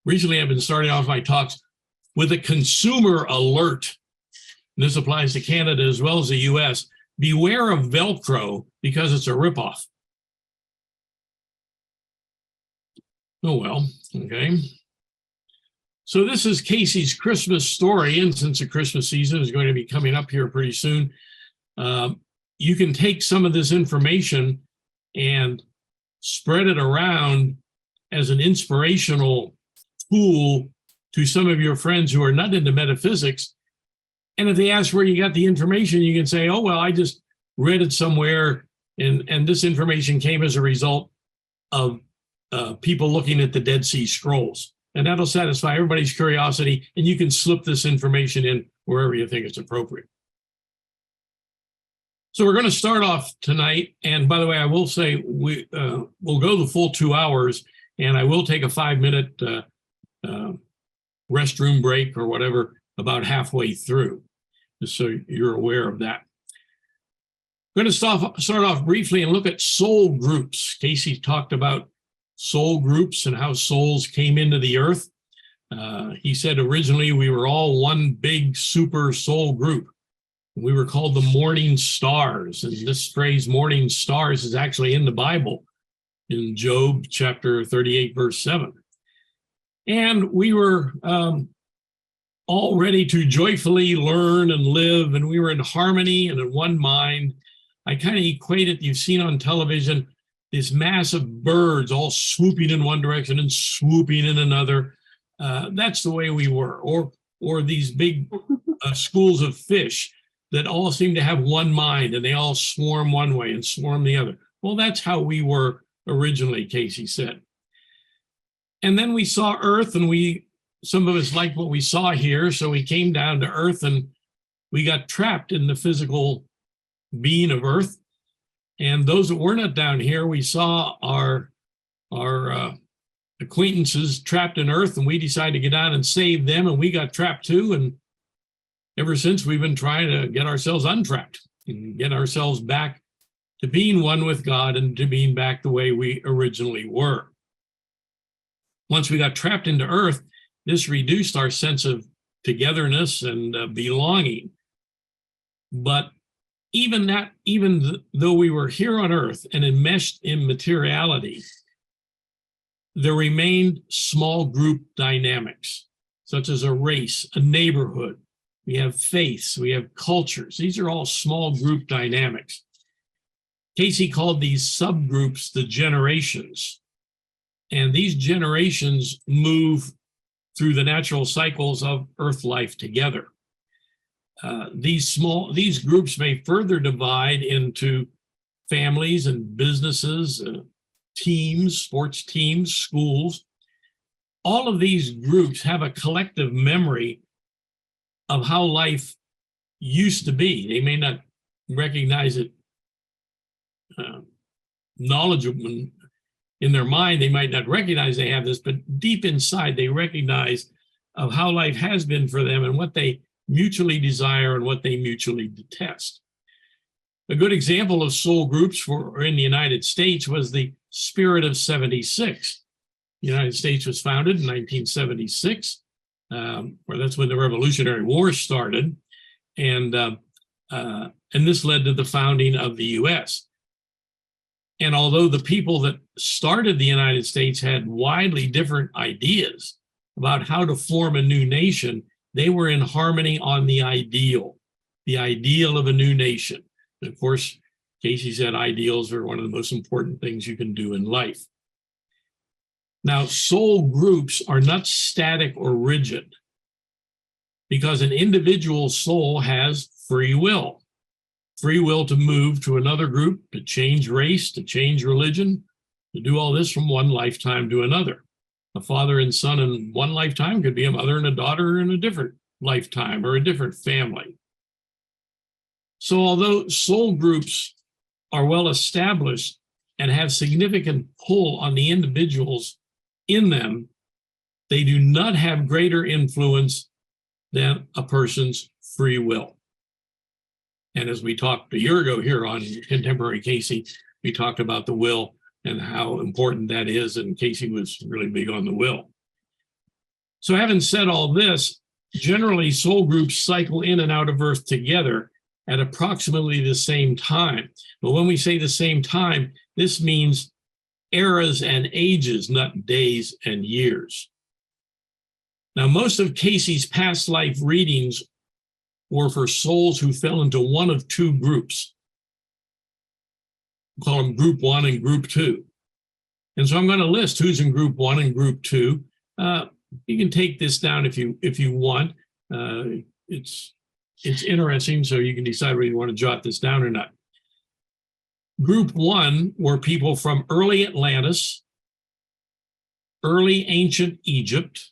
Recently, I've been starting off my talks with a consumer alert. And this applies to Canada as well as the US. Beware of Velcro because it's a ripoff. Oh, well, okay. So this is Cayce's Christmas story, and since the Christmas season is going to be coming up here pretty soon, you can take some of this information and spread it around as an inspirational tool to some of your friends who are not into metaphysics. And if they ask where you got the information, you can say, oh, well, I just read it somewhere, and this information came as a result of people looking at the Dead Sea Scrolls. And that'll satisfy everybody's curiosity, and you can slip this information in wherever you think it's appropriate. So we're going to start off tonight, and by the way, I will say we'll go the full 2 hours, and I will take a 5-minute restroom break or whatever about halfway through, just so you're aware of that. I'm going to start off briefly and look at soul groups. Cayce talked about soul groups and how souls came into the earth. He said originally we were all one big super soul group. We were called the morning stars. And this phrase morning stars is actually in the Bible in Job chapter 38, verse 7. And we were all ready to joyfully learn and live, and we were in harmony and in one mind. I kind of equate it, you've seen on television, this massive birds all swooping in one direction and swooping in another. That's the way we were. Or these big schools of fish that all seem to have one mind, and they all swarm one way and swarm the other. Well, that's how we were originally, Cayce said. And then we saw Earth, and some of us liked what we saw here, so we came down to Earth, and we got trapped in the physical being of Earth. And those that were not down here, we saw our acquaintances trapped in Earth, and we decided to get out and save them, and we got trapped too. And ever since, we've been trying to get ourselves untrapped and get ourselves back to being one with God and to being back the way we originally were. Once we got trapped into Earth, this reduced our sense of togetherness and belonging. But even though we were here on Earth and enmeshed in materiality, there remained small group dynamics, such as a race, a neighborhood. We have faiths, we have cultures. These are all small group dynamics. Cayce called these subgroups the generations. And these generations move through the natural cycles of Earth life together. These groups may further divide into families and businesses, teams, sports teams, schools. All of these groups have a collective memory of how life used to be. They may not recognize it knowledgeable in their mind. They might not recognize they have this, but deep inside they recognize of how life has been for them and what they mutually desire and what they mutually detest. A good example of soul groups in the United States was the Spirit of 76. The United States was founded in 1976, where that's when the Revolutionary War started, and this led to the founding of the U.S. And although the people that started the United States had widely different ideas about how to form a new nation, they were in harmony on the ideal of a new nation. And of course, Cayce said ideals are one of the most important things you can do in life. Now, soul groups are not static or rigid because an individual soul has free will to move to another group, to change race, to change religion, to do all this from one lifetime to another. A father and son in one lifetime could be a mother and a daughter in a different lifetime or a different family. So although soul groups are well established and have significant pull on the individuals in them, they do not have greater influence than a person's free will. And as we talked a year ago here on Contemporary Cayce, we talked about the will and how important that is, and Cayce was really big on the will. So having said all this, generally soul groups cycle in and out of Earth together at approximately the same time. But when we say the same time, this means eras and ages, not days and years. Now, most of Cayce's past life readings were for souls who fell into one of two groups. We'll call them Group 1 and Group 2. And so I'm going to list who's in Group 1 and Group 2. You can take this down if you want. It's interesting, so you can decide whether you want to jot this down or not. Group 1 were people from early Atlantis, early ancient Egypt,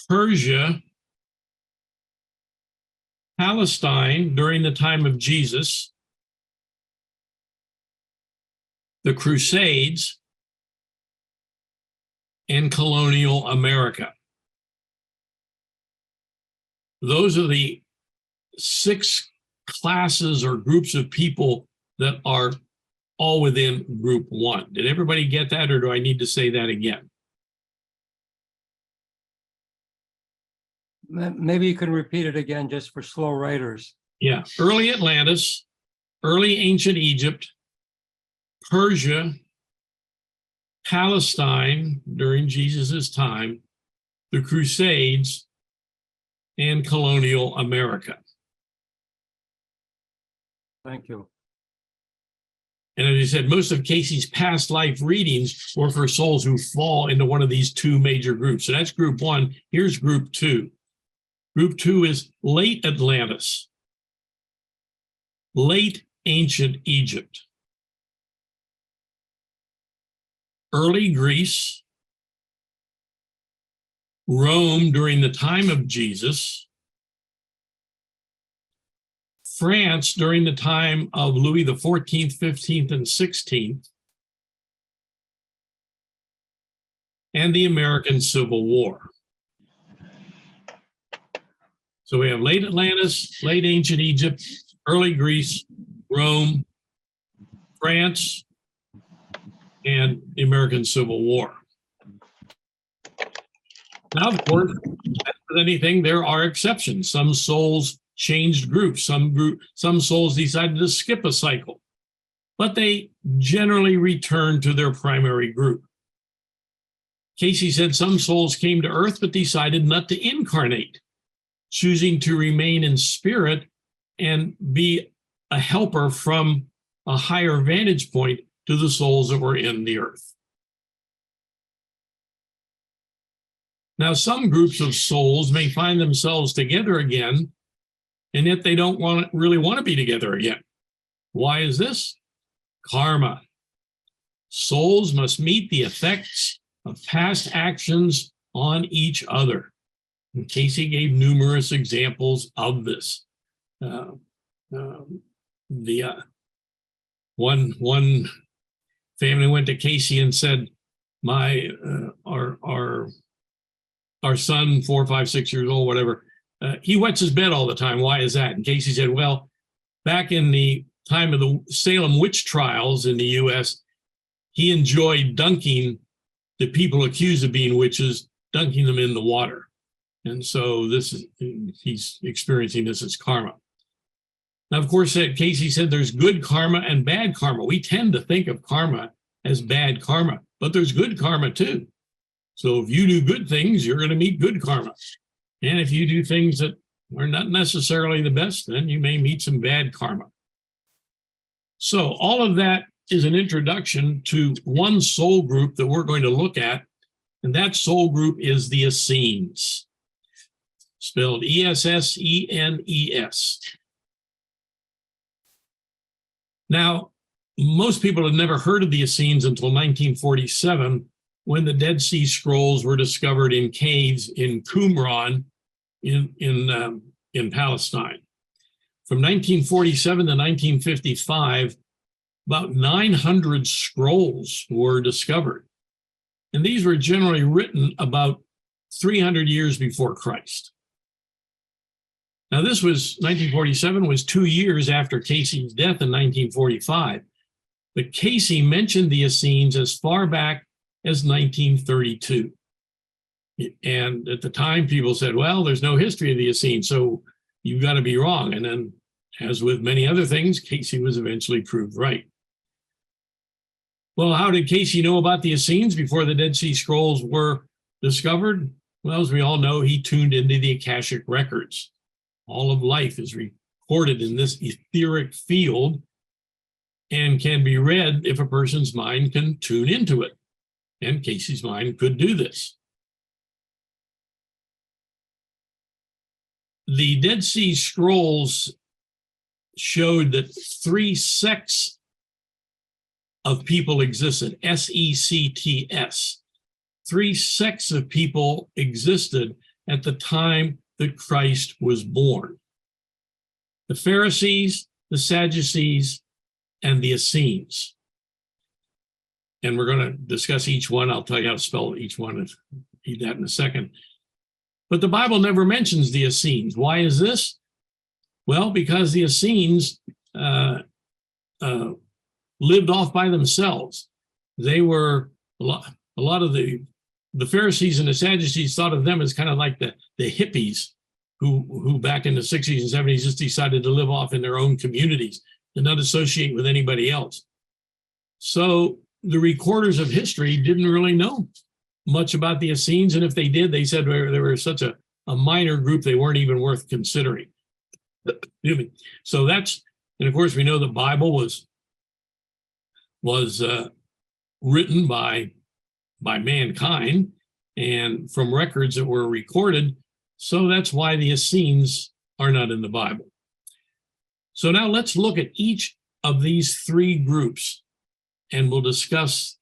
Persia, Palestine during the time of Jesus, the Crusades, and colonial America. Those are the 6 classes or groups of people that are all within Group 1. Did everybody get that, or do I need to say that again? Maybe you can repeat it again just for slow writers. Yeah, early Atlantis, early ancient Egypt, Persia, Palestine during Jesus's time, the Crusades, and colonial America. Thank you. And as you said, most of Cayce's past life readings were for souls who fall into one of these 2 major groups. So that's Group 1. Here's Group 2. Group 2 is late Atlantis, late ancient Egypt, early Greece, Rome during the time of Jesus, France during the time of Louis XIV, 15th, and 16th, and the American Civil War. So we have late Atlantis, late ancient Egypt, early Greece, Rome, France, and the American Civil War. Now, of course, as with anything, there are exceptions. Some souls changed groups. Some souls decided to skip a cycle, but they generally return to their primary group. Cayce said some souls came to Earth but decided not to incarnate, choosing to remain in spirit and be a helper from a higher vantage point to the souls that were in the Earth. Now, some groups of souls may find themselves together again, and yet they don't really want to be together again. Why is this? Karma. Souls must meet the effects of past actions on each other. And Cayce gave numerous examples of this. One family went to Cayce and said, our son, 4, 5, 6 years old, whatever, he wets his bed all the time. Why is that? And Cayce said, well, back in the time of the Salem witch trials in the U.S., he enjoyed dunking the people accused of being witches, dunking them in the water. And so he's experiencing this as karma. Now, of course, Cayce said there's good karma and bad karma. We tend to think of karma as bad karma, but there's good karma too. So if you do good things, you're going to meet good karma. And if you do things that are not necessarily the best, then you may meet some bad karma. So all of that is an introduction to one soul group that we're going to look at, and that soul group is the Essenes, spelled Essenes. Now, most people had never heard of the Essenes until 1947, when the Dead Sea Scrolls were discovered in caves in Qumran in Palestine. From 1947 to 1955, about 900 scrolls were discovered. And these were generally written about 300 years before Christ. Now, 1947 was 2 years after Cayce's death in 1945. But Cayce mentioned the Essenes as far back as 1932. And at the time, people said, well, there's no history of the Essenes, so you've got to be wrong. And then, as with many other things, Cayce was eventually proved right. Well, how did Cayce know about the Essenes before the Dead Sea Scrolls were discovered? Well, as we all know, he tuned into the Akashic records. All of life is recorded in this etheric field and can be read if a person's mind can tune into it. And Cayce's mind could do this. The Dead Sea Scrolls showed that 3 sects of people existed, S-E-C-T-S. 3 sects of people existed at the time that Christ was born. The Pharisees, the Sadducees, and the Essenes. And we're going to discuss each one. I'll tell you how to spell each one and read that in a second. But the Bible never mentions the Essenes. Why is this? Well, because the Essenes lived off by themselves. They were a lot of the Pharisees and the Sadducees thought of them as kind of like the hippies who back in the 60s and 70s just decided to live off in their own communities and not associate with anybody else. So the recorders of history didn't really know much about the Essenes, and if they did, they said they were such a minor group they weren't even worth considering. So that's, and of course we know the Bible was written by mankind and from records that were recorded. So that's why the Essenes are not in the Bible. So now let's look at each of these 3 groups and we'll discuss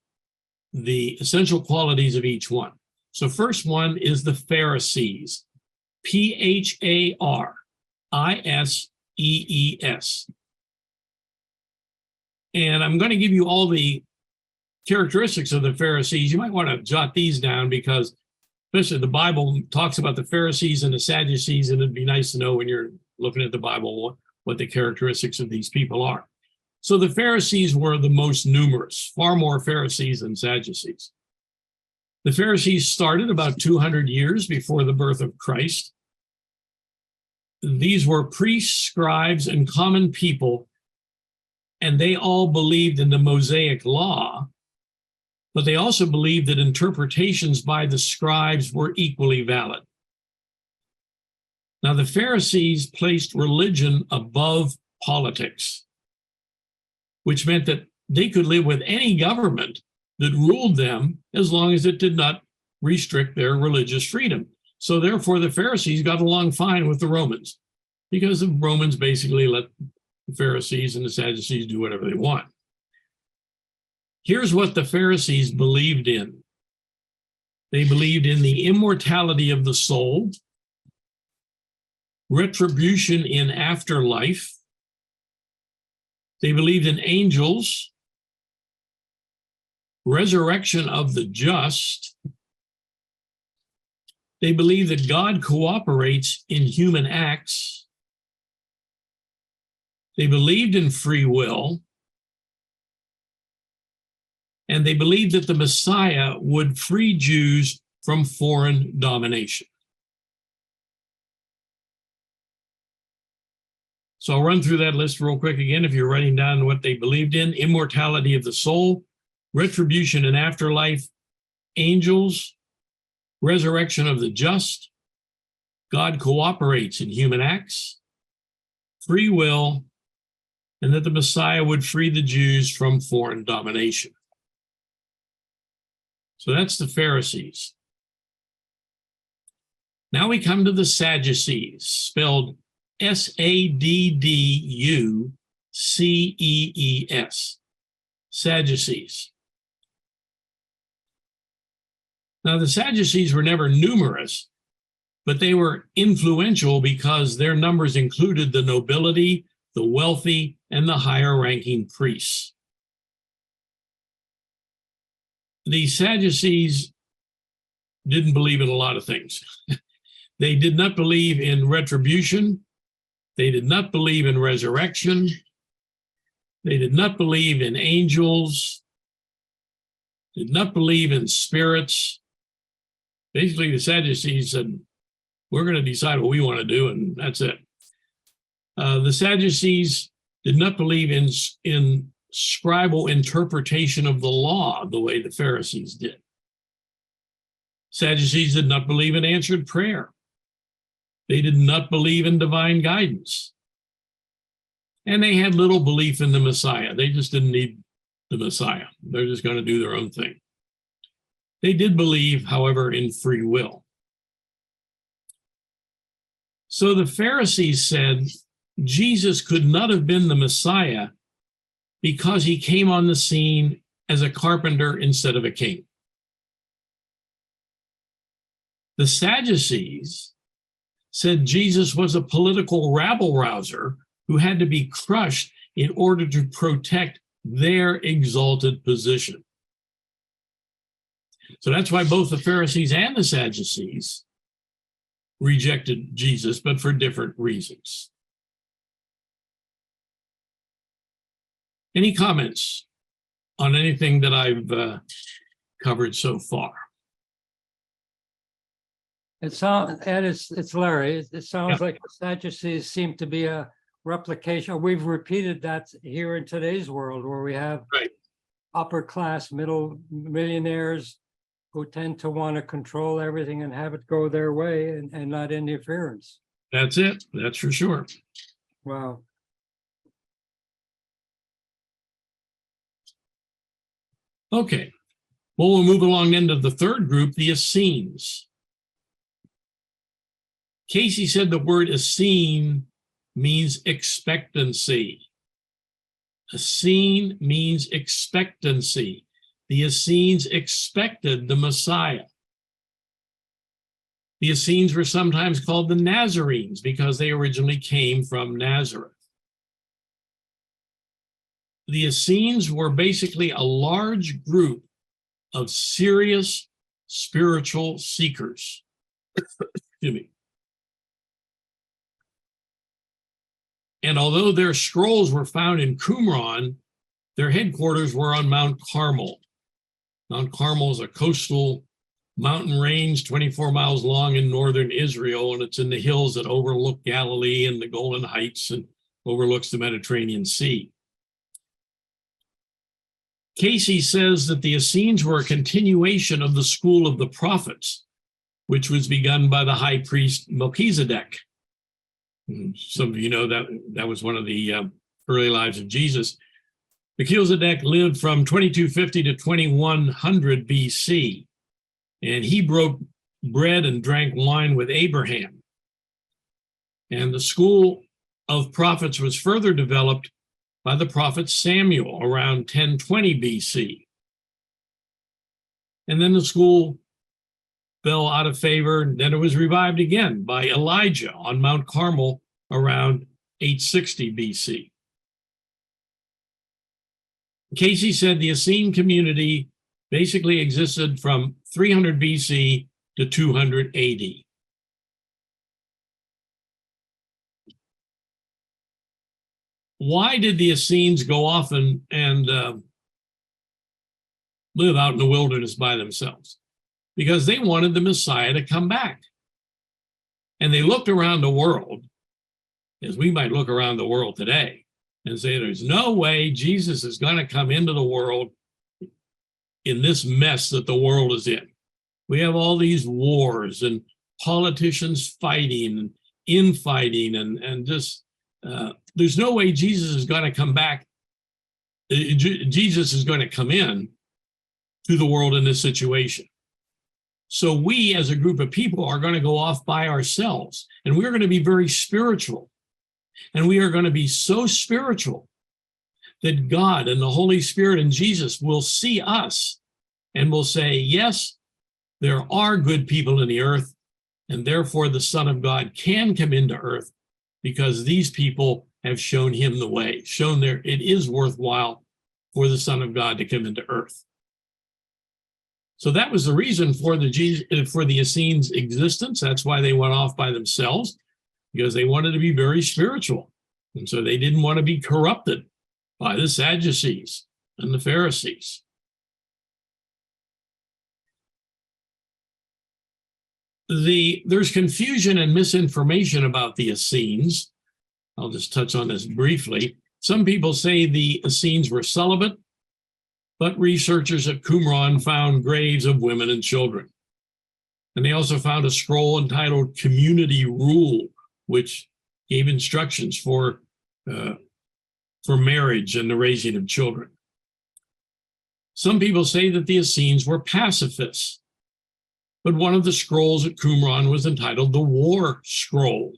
the essential qualities of each one. So first one is the Pharisees, P-H-A-R-I-S-E-E-S. And I'm going to give you all the characteristics of the Pharisees. You might want to jot these down because especially the Bible talks about the Pharisees and the Sadducees, and it'd be nice to know when you're looking at the Bible what the characteristics of these people are. So the Pharisees were the most numerous, far more Pharisees than Sadducees. The Pharisees started about 200 years before the birth of Christ. These were priests, scribes, and common people, and they all believed in the Mosaic law, but they also believed that interpretations by the scribes were equally valid. Now, the Pharisees placed religion above politics, which meant that they could live with any government that ruled them as long as it did not restrict their religious freedom. So therefore, the Pharisees got along fine with the Romans because the Romans basically let the Pharisees and the Sadducees do whatever they want. Here's what the Pharisees believed in. They believed in the immortality of the soul, retribution in afterlife. They believed in angels, resurrection of the just. They believed that God cooperates in human acts. They believed in free will. And they believed that the Messiah would free Jews from foreign domination. So I'll run through that list real quick again if you're writing down what they believed in: immortality of the soul, retribution in afterlife, angels, resurrection of the just, God cooperates in human acts, free will, and that the Messiah would free the Jews from foreign domination. So that's the Pharisees. Now we come to the Sadducees, spelled S-A-D-D-U-C-E-E-S, Sadducees. Now the Sadducees were never numerous, but they were influential because their numbers included the nobility, the wealthy, and the higher-ranking priests. The Sadducees didn't believe in a lot of things. They did not believe in retribution. They did not believe in resurrection. They did not believe in angels. Did not believe in spirits. Basically, the Sadducees said, we're going to decide what we want to do, and that's it. The Sadducees did not believe in scribal interpretation of the law the way the Pharisees did. Sadducees did not believe in answered prayer. They did not believe in divine guidance. And they had little belief in the Messiah. They just didn't need the Messiah. They're just going to do their own thing. They did believe, however, in free will. So the Pharisees said Jesus could not have been the Messiah because he came on the scene as a carpenter instead of a king. The Sadducees said Jesus was a political rabble-rouser who had to be crushed in order to protect their exalted position. So that's why both the Pharisees and the Sadducees rejected Jesus, but for different reasons. Any comments on anything that I've covered so far? It sounds, Ed, it's Larry. It sounds Yeah. like the Sadducees seem to be a replication. We've repeated that here in today's world, where we have Right. upper class, middle millionaires who tend to want to control everything and have it go their way and not interference. That's it. That's for sure. Wow. Okay. Well, we'll move along then to the third group, the Essenes. Cayce said the word Essene means expectancy. Essene means expectancy. The Essenes expected the Messiah. The Essenes were sometimes called the Nazarenes because they originally came from Nazareth. The Essenes were basically a large group of serious spiritual seekers. Excuse me. And although their scrolls were found in Qumran, their headquarters were on Mount Carmel. Mount Carmel is a coastal mountain range 24 miles long in northern Israel, and it's in the hills that overlook Galilee and the Golan Heights and overlooks the Mediterranean Sea. Cayce says that the Essenes were a continuation of the school of the prophets, which was begun by the high priest Melchizedek. Some of you know that was one of the early lives of Jesus. Melchizedek lived from 2250 to 2100 BC, and he broke bread and drank wine with Abraham. And the school of prophets was further developed by the prophet Samuel around 1020 BC. And then the school fell out of favor, and then it was revived again by Elijah on Mount Carmel around 860 BC. Cayce said the Essene community basically existed from 300 BC to 200 AD. Why did the Essenes go off and live out in the wilderness by themselves? Because they wanted the Messiah to come back. And they looked around the world, as we might look around the world today, and say, there's no way Jesus is going to come into the world in this mess that the world is in. We have all these wars and politicians fighting and infighting and just, there's no way Jesus is going to come back. Jesus is going to come in to the world in this situation. So we as a group of people are going to go off by ourselves, and we're going to be very spiritual. And we are going to be so spiritual that God and the Holy Spirit and Jesus will see us and will say, yes, there are good people in the earth, and therefore the Son of God can come into earth because these people have shown him the way, shown there it is worthwhile for the Son of God to come into earth. So that was the reason for the Essenes' existence. That's why they went off by themselves, because they wanted to be very spiritual. And so they didn't want to be corrupted by the Sadducees and the Pharisees. there's confusion and misinformation about the Essenes. I'll just touch on this briefly. Some people say the Essenes were celibate, but researchers at Qumran found graves of women and children. And they also found a scroll entitled Community Rule, which gave instructions for marriage and the raising of children. Some people say that the Essenes were pacifists, but one of the scrolls at Qumran was entitled the War Scroll.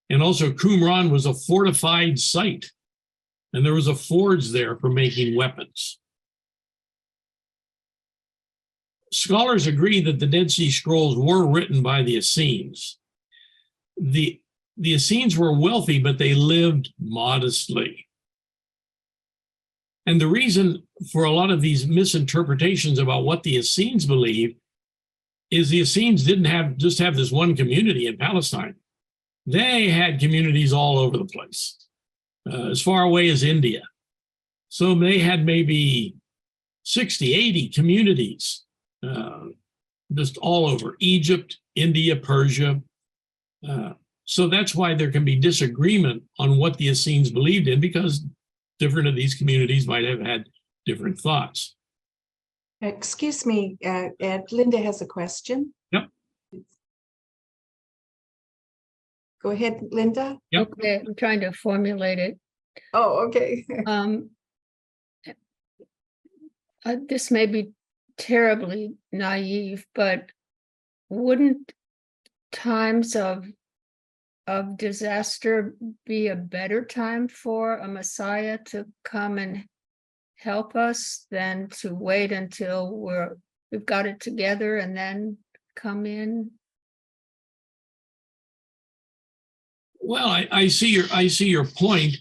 And also Qumran was a fortified site, and there was a forge there for making weapons. Scholars agree that the Dead Sea Scrolls were written by the Essenes. The Essenes were wealthy, but they lived modestly. And the reason for a lot of these misinterpretations about what the Essenes believed is the Essenes didn't just have this one community in Palestine. They had communities all over the place, as far away as India. So they had maybe 60, 80 communities, just all over Egypt, India, Persia. So that's why there can be disagreement on what the Essenes believed in, because different of these communities might have had different thoughts. Excuse me, Ed, Linda has a question. Yep. Go ahead, Linda. Yep. Okay, I'm trying to formulate it. Oh, okay. This may be terribly naive, but wouldn't times of disaster be a better time for a Messiah to come and help us than to wait until we've got it together and then come in? Well, I see your point.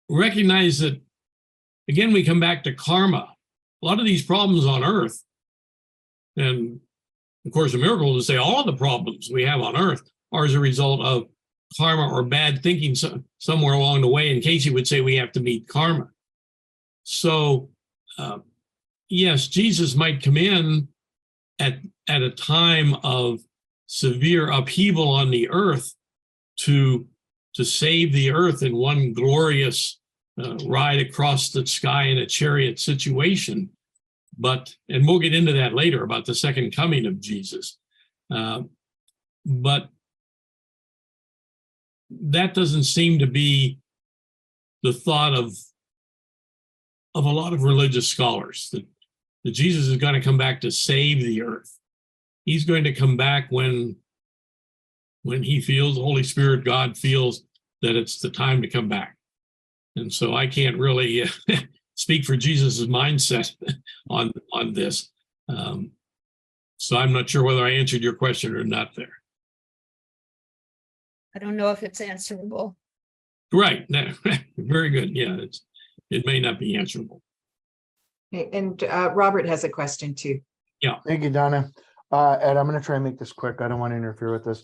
Recognize that, again, we come back to karma. A lot of these problems on earth, and of course, a miracle to say all of the problems we have on earth are as a result of karma or bad thinking somewhere along the way. And Cayce would say we have to meet karma. So, yes, Jesus might come in at a time of severe upheaval on the earth to save the earth in one glorious ride across the sky in a chariot situation. And we'll get into that later about the second coming of Jesus. But that doesn't seem to be the thought of a lot of religious scholars, that Jesus is going to come back to save the earth. He's going to come back when he feels, the Holy Spirit, God feels that it's the time to come back. And so I can't really speak for Jesus's mindset on this. So I'm not sure whether I answered your question or not there. I don't know if it's answerable. Right. Very good. Yeah, it may not be answerable. Okay, and Robert has a question too. Yeah. Thank you, Donna. Ed, I'm going to try and make this quick. I don't want to interfere with this.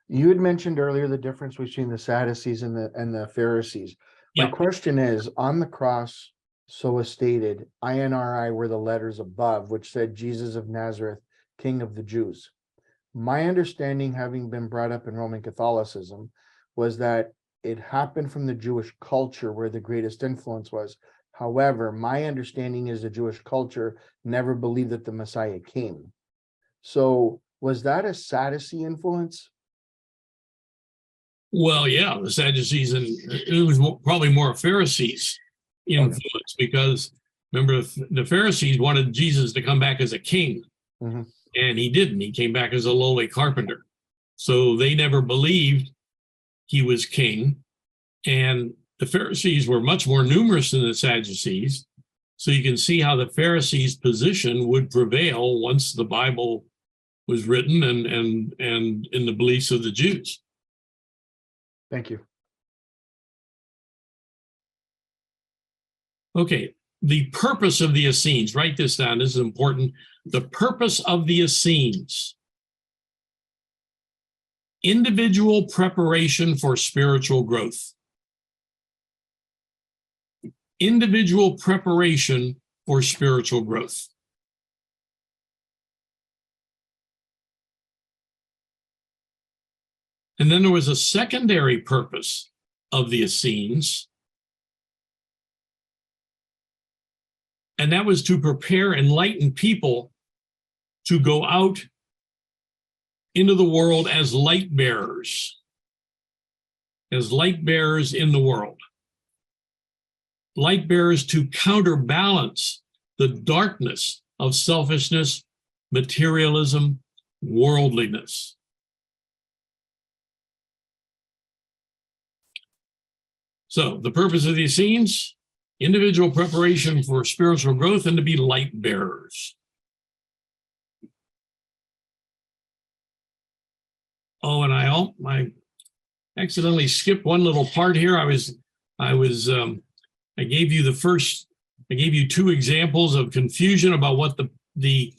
You had mentioned earlier the difference between the Sadducees and the Pharisees. My Yeah. question is, on the cross, so as stated, INRI were the letters above, which said Jesus of Nazareth, King of the Jews. My understanding, having been brought up in Roman Catholicism, was that it happened from the Jewish culture where the greatest influence was. However, my understanding is the Jewish culture never believed that the Messiah came. So was that a Sadducee influence? Well, yeah, the Sadducees, and it was probably more Pharisees influence, because remember, the Pharisees wanted Jesus to come back as a king, and he didn't. He came back as a lowly carpenter. So they never believed he was king. And the Pharisees were much more numerous than the Sadducees. So you can see how the Pharisees' position would prevail once the Bible was written and in the beliefs of the Jews. Thank you. Okay, the purpose of the Essenes, write this down, this is important. The purpose of the Essenes: individual preparation for spiritual growth. Individual preparation for spiritual growth. And then there was a secondary purpose of the Essenes, and that was to prepare enlightened people to go out into the world as light bearers in the world. Light bearers to counterbalance the darkness of selfishness, materialism, worldliness. So the purpose of the Essenes, individual preparation for spiritual growth and to be light bearers. Oh, and I accidentally skipped one little part here. I gave you two examples of confusion about what the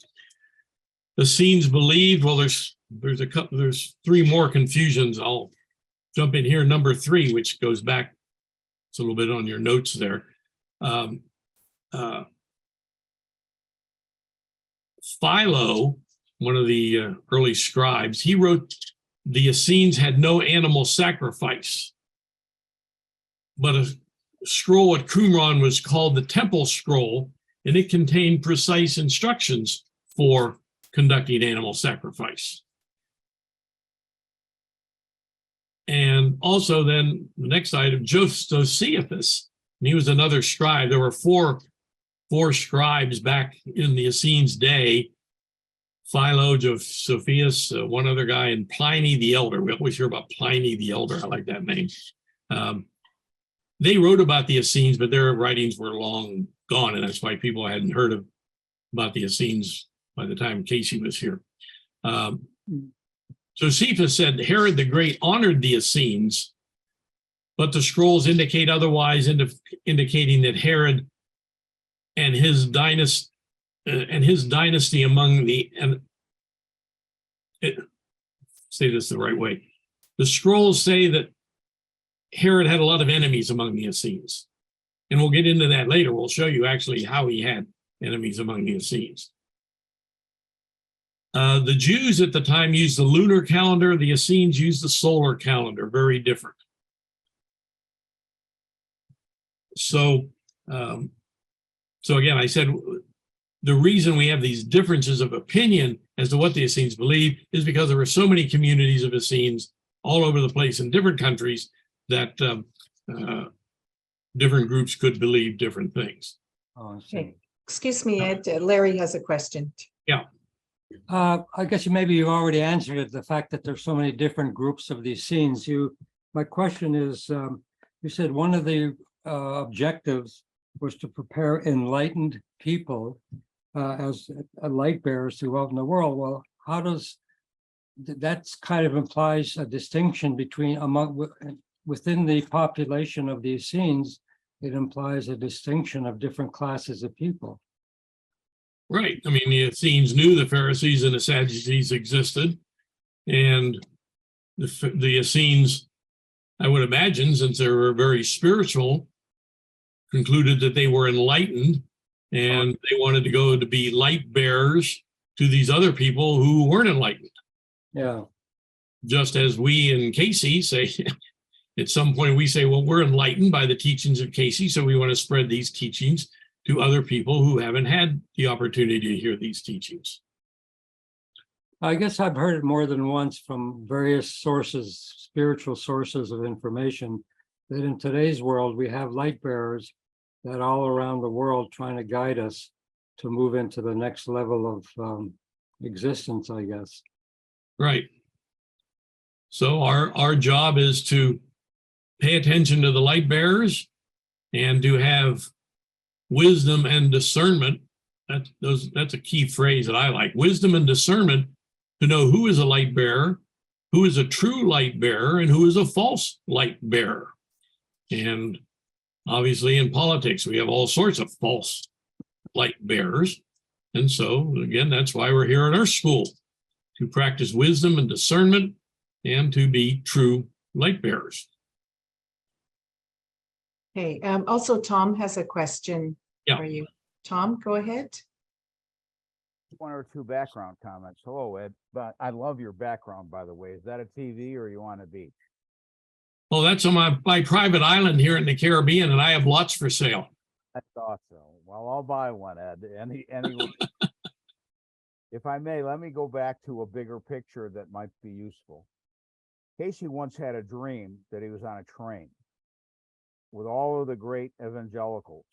Essenes believed. Well, there's three more confusions. I'll jump in here. Number 3, which goes back, it's a little bit on your notes there. Philo, one of the early scribes, he wrote the Essenes had no animal sacrifice, but a scroll at Qumran was called the Temple Scroll, and it contained precise instructions for conducting animal sacrifice. And also then the next item, Josephus, and he was another scribe. There were four scribes back in the Essenes' day: Philo, Josephus, one other guy, and Pliny the Elder. We always hear about Pliny the Elder. I like that name. They wrote about the Essenes, but their writings were long gone, and that's why people hadn't heard about the Essenes by the time Cayce was here. Josephus said Herod the Great honored the Essenes, but the scrolls indicate otherwise, indicating that Herod and his dynasty among the, say this the right way. The scrolls say that Herod had a lot of enemies among the Essenes. And we'll get into that later. We'll show you actually how he had enemies among the Essenes. The Jews at the time used the lunar calendar. The Essenes used the solar calendar, very different. So again, I said the reason we have these differences of opinion as to what the Essenes believe is because there were so many communities of Essenes all over the place in different countries that different groups could believe different things. Oh, I see. Okay. Excuse me, Ed, Larry has a question. Yeah. I guess maybe you already answered it, the fact that there's so many different groups of these scenes. My question is, you said one of the objectives was to prepare enlightened people as light bearers throughout the world. Well, how does that kind of implies a distinction between within the population of these scenes? It implies a distinction of different classes of people. Right. I mean, the Essenes knew the Pharisees and the Sadducees existed, and the Essenes, I would imagine, since they were very spiritual, concluded that they were enlightened, and they wanted to go to be light bearers to these other people who weren't enlightened. Yeah. Just as we in Cayce say, at some point we say, well, we're enlightened by the teachings of Cayce, so we want to spread these teachings to other people who haven't had the opportunity to hear these teachings. I guess I've heard it more than once from various sources, spiritual sources of information, that in today's world, we have light bearers that all around the world trying to guide us to move into the next level of existence, I guess. Right. So our job is to pay attention to the light bearers and to have wisdom and discernment. That's a key phrase that I like. Wisdom and discernment to know who is a light bearer, who is a true light bearer, and who is a false light bearer. And obviously in politics, we have all sorts of false light bearers. And so again, that's why we're here at our school, to practice wisdom and discernment and to be true light bearers. Okay, also Tom has a question Yeah. for you. Tom, go ahead. one or two background comments. Hello, Ed, but I love your background, by the way. Is that a TV or are you on a beach? Oh, that's on my private island here in the Caribbean, and I have lots for sale. I thought so. Well, I'll buy one, Ed. Anyway, if I may, let me go back to a bigger picture that might be useful. Cayce once had a dream that he was on a train with all of the great evangelicals.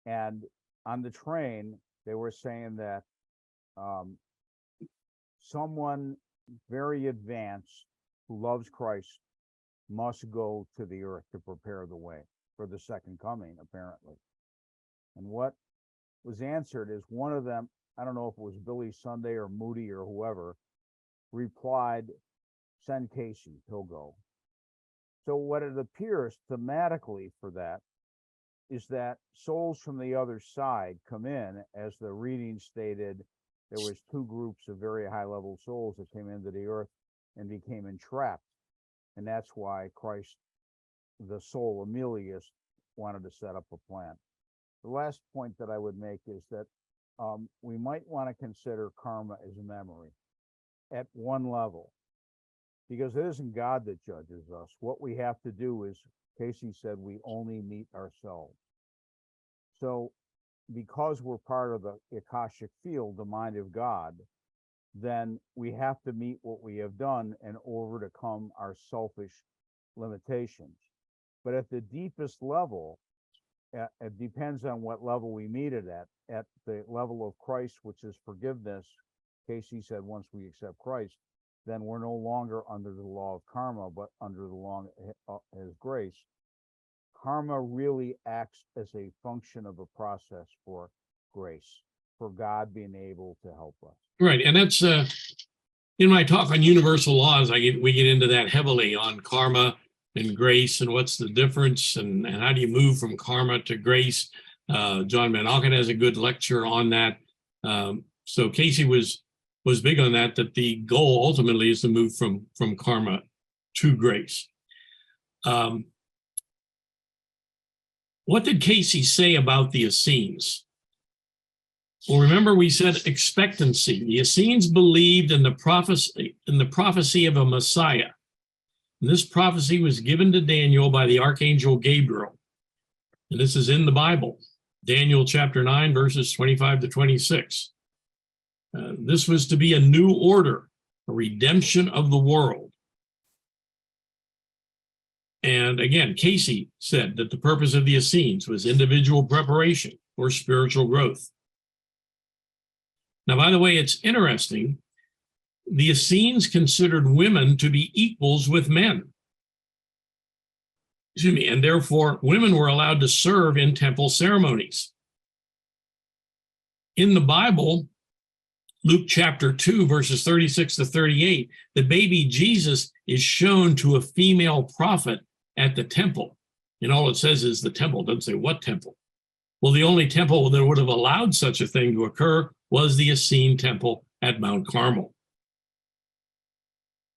And on the train, they were saying that someone very advanced who loves Christ must go to the earth to prepare the way for the second coming, apparently. And what was answered is one of them, I don't know if it was Billy Sunday or Moody or whoever, replied, send Cayce, he'll go. So what it appears thematically for that is that souls from the other side come in, as the reading stated, there was two groups of very high level souls that came into the earth and became entrapped. And that's why Christ, the soul Emilius, wanted to set up a plan. The last point that I would make is that we might want to consider karma as a memory at one level, because it isn't God that judges us. What we have to do is, Cayce said, we only meet ourselves. So because we're part of the Akashic field, the mind of God, then we have to meet what we have done in order to overcome our selfish limitations. But at the deepest level, it depends on what level we meet it at. At the level of Christ, which is forgiveness, Cayce said, once we accept Christ, then we're no longer under the law of karma, but under the law of his grace. Karma really acts as a function of a process for grace, for God being able to help us. Right, and that's in my talk on universal laws. We get into that heavily on karma and grace, and what's the difference, and how do you move from karma to grace. John Van Auken has a good lecture on that. So Cayce was big on that the goal ultimately is to move from karma to grace. What did Cayce say about the Essenes? Well, remember we said expectancy. The Essenes believed in the prophecy of a Messiah. And this prophecy was given to Daniel by the archangel Gabriel. And this is in the Bible, Daniel chapter 9, verses 25 to 26. This was to be a new order, a redemption of the world. And again, Cayce said that the purpose of the Essenes was individual preparation for spiritual growth. Now, by the way, it's interesting. The Essenes considered women to be equals with men. Excuse me, and therefore women were allowed to serve in temple ceremonies. In the Bible, Luke chapter 2, verses 36 to 38, the baby Jesus is shown to a female prophet at the temple. And all it says is the temple, it doesn't say what temple. Well, the only temple that would have allowed such a thing to occur was the Essene temple at Mount Carmel.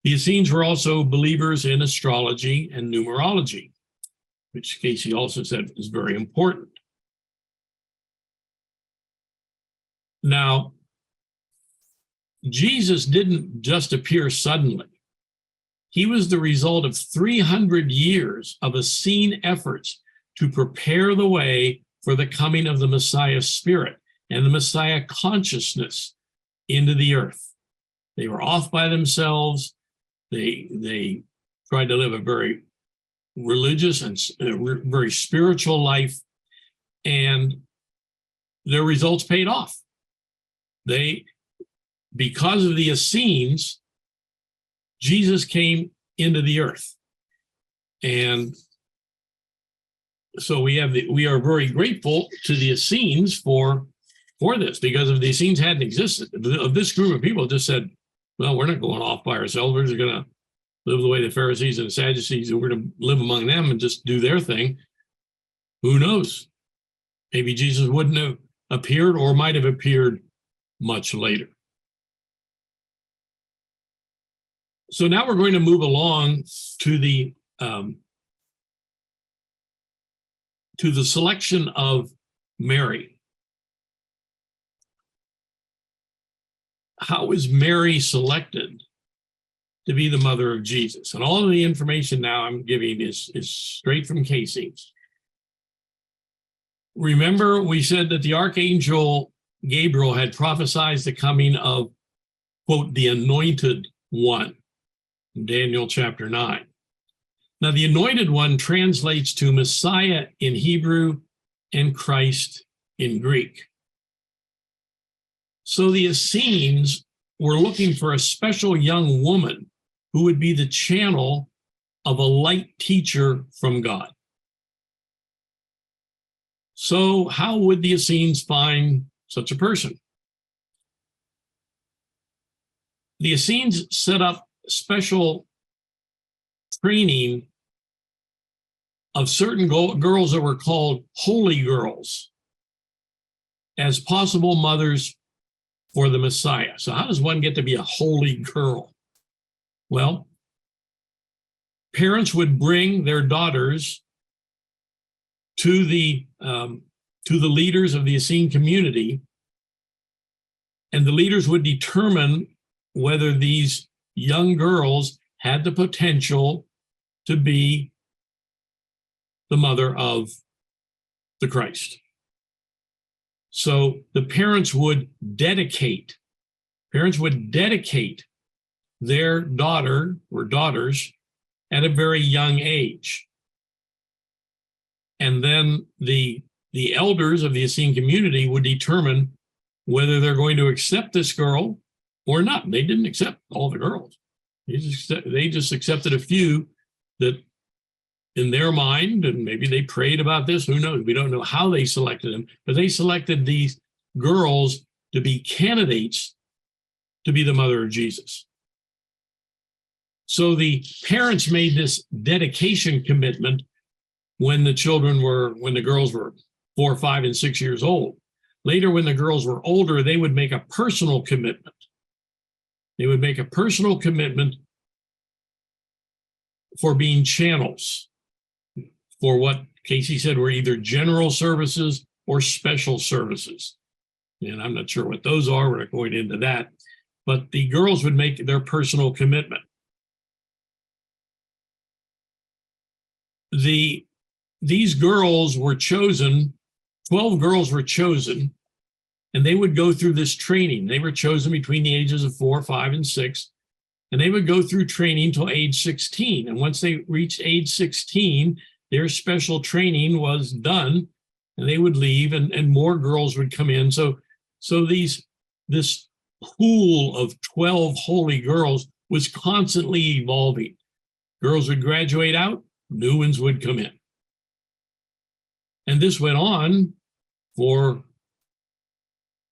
The Essenes were also believers in astrology and numerology, which Cayce also said is very important. Now, Jesus didn't just appear suddenly. He was the result of 300 years of Essene efforts to prepare the way for the coming of the Messiah spirit and the Messiah consciousness into the earth. They were off by themselves. They tried to live a very religious and very spiritual life, and their results paid off. Because of the Essenes, Jesus came into the earth. And so we are very grateful to the Essenes for this, because if the Essenes hadn't existed, if this group of people just said, well, we're not going off by ourselves, we're just going to live the way the Pharisees and the Sadducees, and we're going to live among them and just do their thing, who knows? Maybe Jesus wouldn't have appeared, or might have appeared much later. So now we're going to move along to the selection of Mary. how is Mary selected to be the mother of Jesus? And all of the information now I'm giving is straight from Cayce. Remember, we said that the archangel Gabriel had prophesied the coming of, quote, the anointed one, in Daniel chapter 9. Now, the anointed one translates to Messiah in Hebrew and Christ in Greek. So the Essenes were looking for a special young woman who would be the channel of a light teacher from God. So how would the Essenes find such a person? The Essenes set up special training of certain girls that were called holy girls as possible mothers for the Messiah. So how does one get to be a holy girl? Well, parents would bring their daughters to the leaders of the Essene community, and the leaders would determine whether these young girls had the potential to be the mother of the Christ. So the parents would dedicate their daughter or daughters at a very young age. And then the elders of the Essene community would determine whether they're going to accept this girl or not. They didn't accept all the girls. They just accepted a few that in their mind, and maybe they prayed about this, who knows? We don't know how they selected them, but they selected these girls to be candidates to be the mother of Jesus. So the parents made this dedication commitment when the girls were 4, 5, and 6 years old. Later, when the girls were older, they would make a personal commitment. They would make a personal commitment for being channels for what Cayce said were either general services or special services. And I'm not sure what those are. We're not going into that. But the girls would make their personal commitment. These girls were chosen, 12 girls were chosen, and they would go through this training. They were chosen between the ages of 4, 5, and 6, and they would go through training till age 16. And once they reached age 16, their special training was done, and they would leave, and more girls would come in. So this pool of 12 holy girls was constantly evolving. Girls would graduate out, new ones would come in. And this went on for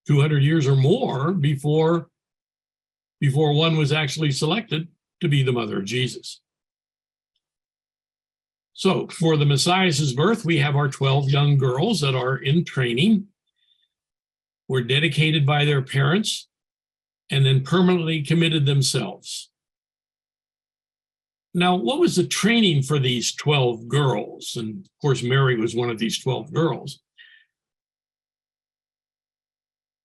200 years or more before one was actually selected to be the mother of Jesus. So for the Messiah's birth, we have our 12 young girls that are in training, were dedicated by their parents, and then permanently committed themselves. Now, what was the training for these 12 girls? And of course, Mary was one of these 12 girls.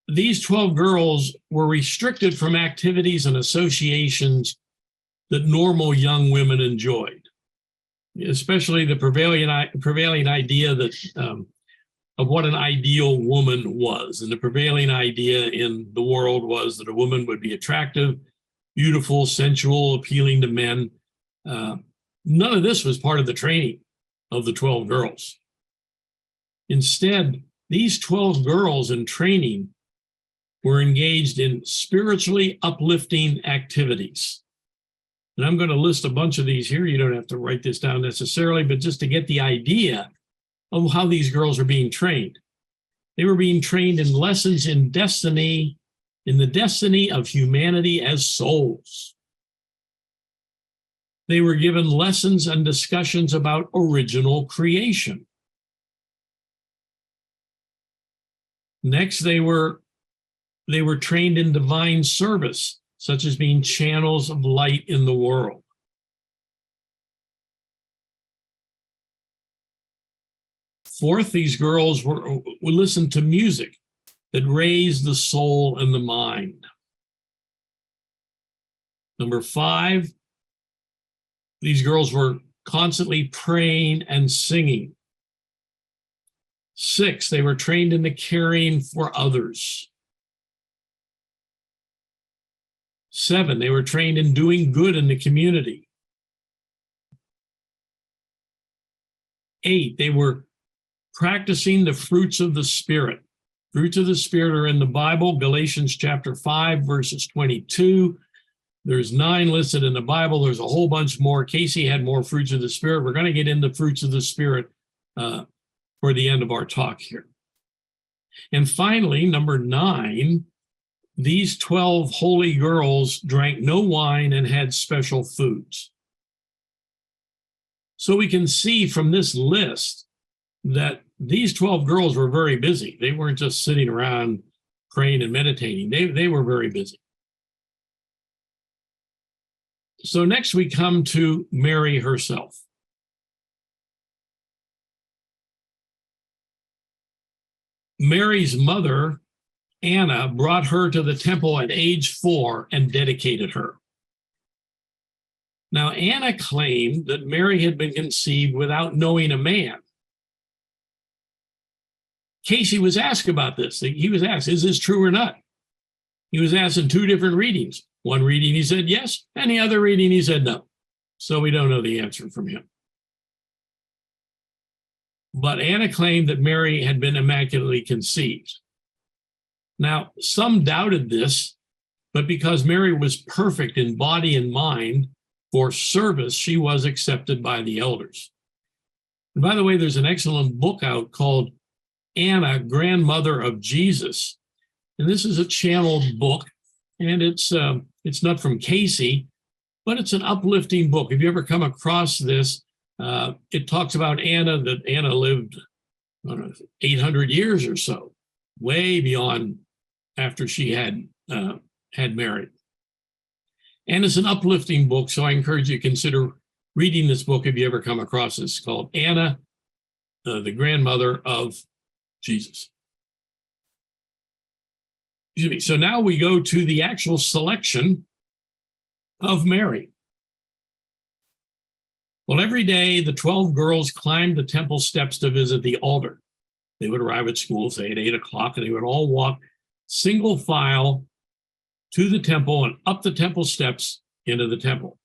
These 12 girls were restricted from activities and associations that normal young women enjoyed, especially the prevailing idea that of what an ideal woman was. And the prevailing idea in the world was that a woman would be attractive, beautiful, sensual, appealing to men. None of this was part of the training of the 12 girls. Instead, these 12 girls in training were engaged in spiritually uplifting activities. And I'm going to list a bunch of these here. You don't have to write this down necessarily, but just to get the idea of how these girls are being trained. They were being trained in lessons in destiny, in the destiny of humanity as souls. They were given lessons and discussions about original creation. Next, they were trained in divine service, such as being channels of light in the world. Fourth, these girls would listen to music that raised the soul and the mind. Number 5, these girls were constantly praying and singing. 6, they were trained in the caring for others. 7, they were trained in doing good in the community. 8, they were practicing the fruits of the Spirit. Fruits of the Spirit are in the Bible, Galatians chapter 5, verses 22. There's 9 listed in the Bible. There's a whole bunch more. Cayce had more fruits of the Spirit. We're going to get into fruits of the Spirit for the end of our talk here. And finally, number 9, these 12 holy girls drank no wine and had special foods. So we can see from this list that these 12 girls were very busy. They weren't just sitting around praying and meditating. They were very busy. So next we come to Mary herself. Mary's mother, Anna, brought her to the temple at age 4 and dedicated her. Now, Anna claimed that Mary had been conceived without knowing a man. Cayce was asked about this. He was asked, is this true or not? He was asked in 2 different readings. One reading he said yes, and the other reading he said no. So we don't know the answer from him. But Anna claimed that Mary had been immaculately conceived. Now, some doubted this, but because Mary was perfect in body and mind for service, she was accepted by the elders. And by the way, there's an excellent book out called Anna, Grandmother of Jesus. And this is a channeled book, and it's not from Cayce, but it's an uplifting book. If you ever come across this, it talks about Anna, that Anna lived, I don't know, 800 years or so, way beyond after she had married. And it's an uplifting book, so I encourage you to consider reading this book if you ever come across this. It's called Anna, the Grandmother of Jesus. Excuse me. So now we go to the actual selection of Mary. Well, every day the 12 girls climbed the temple steps to visit the altar. They would arrive at school, say at 8 o'clock, and they would all walk single file to the temple and up the temple steps into the temple.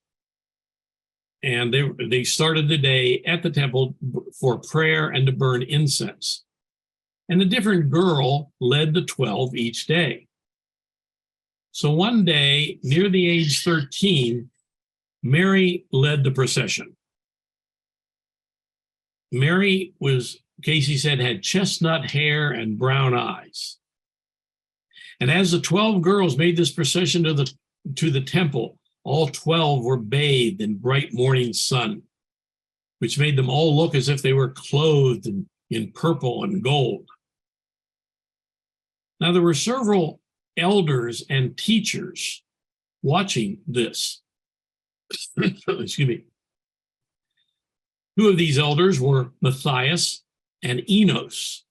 And they started the day at the temple for prayer and to burn incense. And a different girl led the 12 each day. So one day, near the age 13, Mary led the procession. Mary was, Cayce said, had chestnut hair and brown eyes. And as the 12 girls made this procession to the temple, all 12 were bathed in bright morning sun, which made them all look as if they were clothed in purple and gold. Now, there were several elders and teachers watching this. Excuse me. 2 of these elders were Matthias and Enos.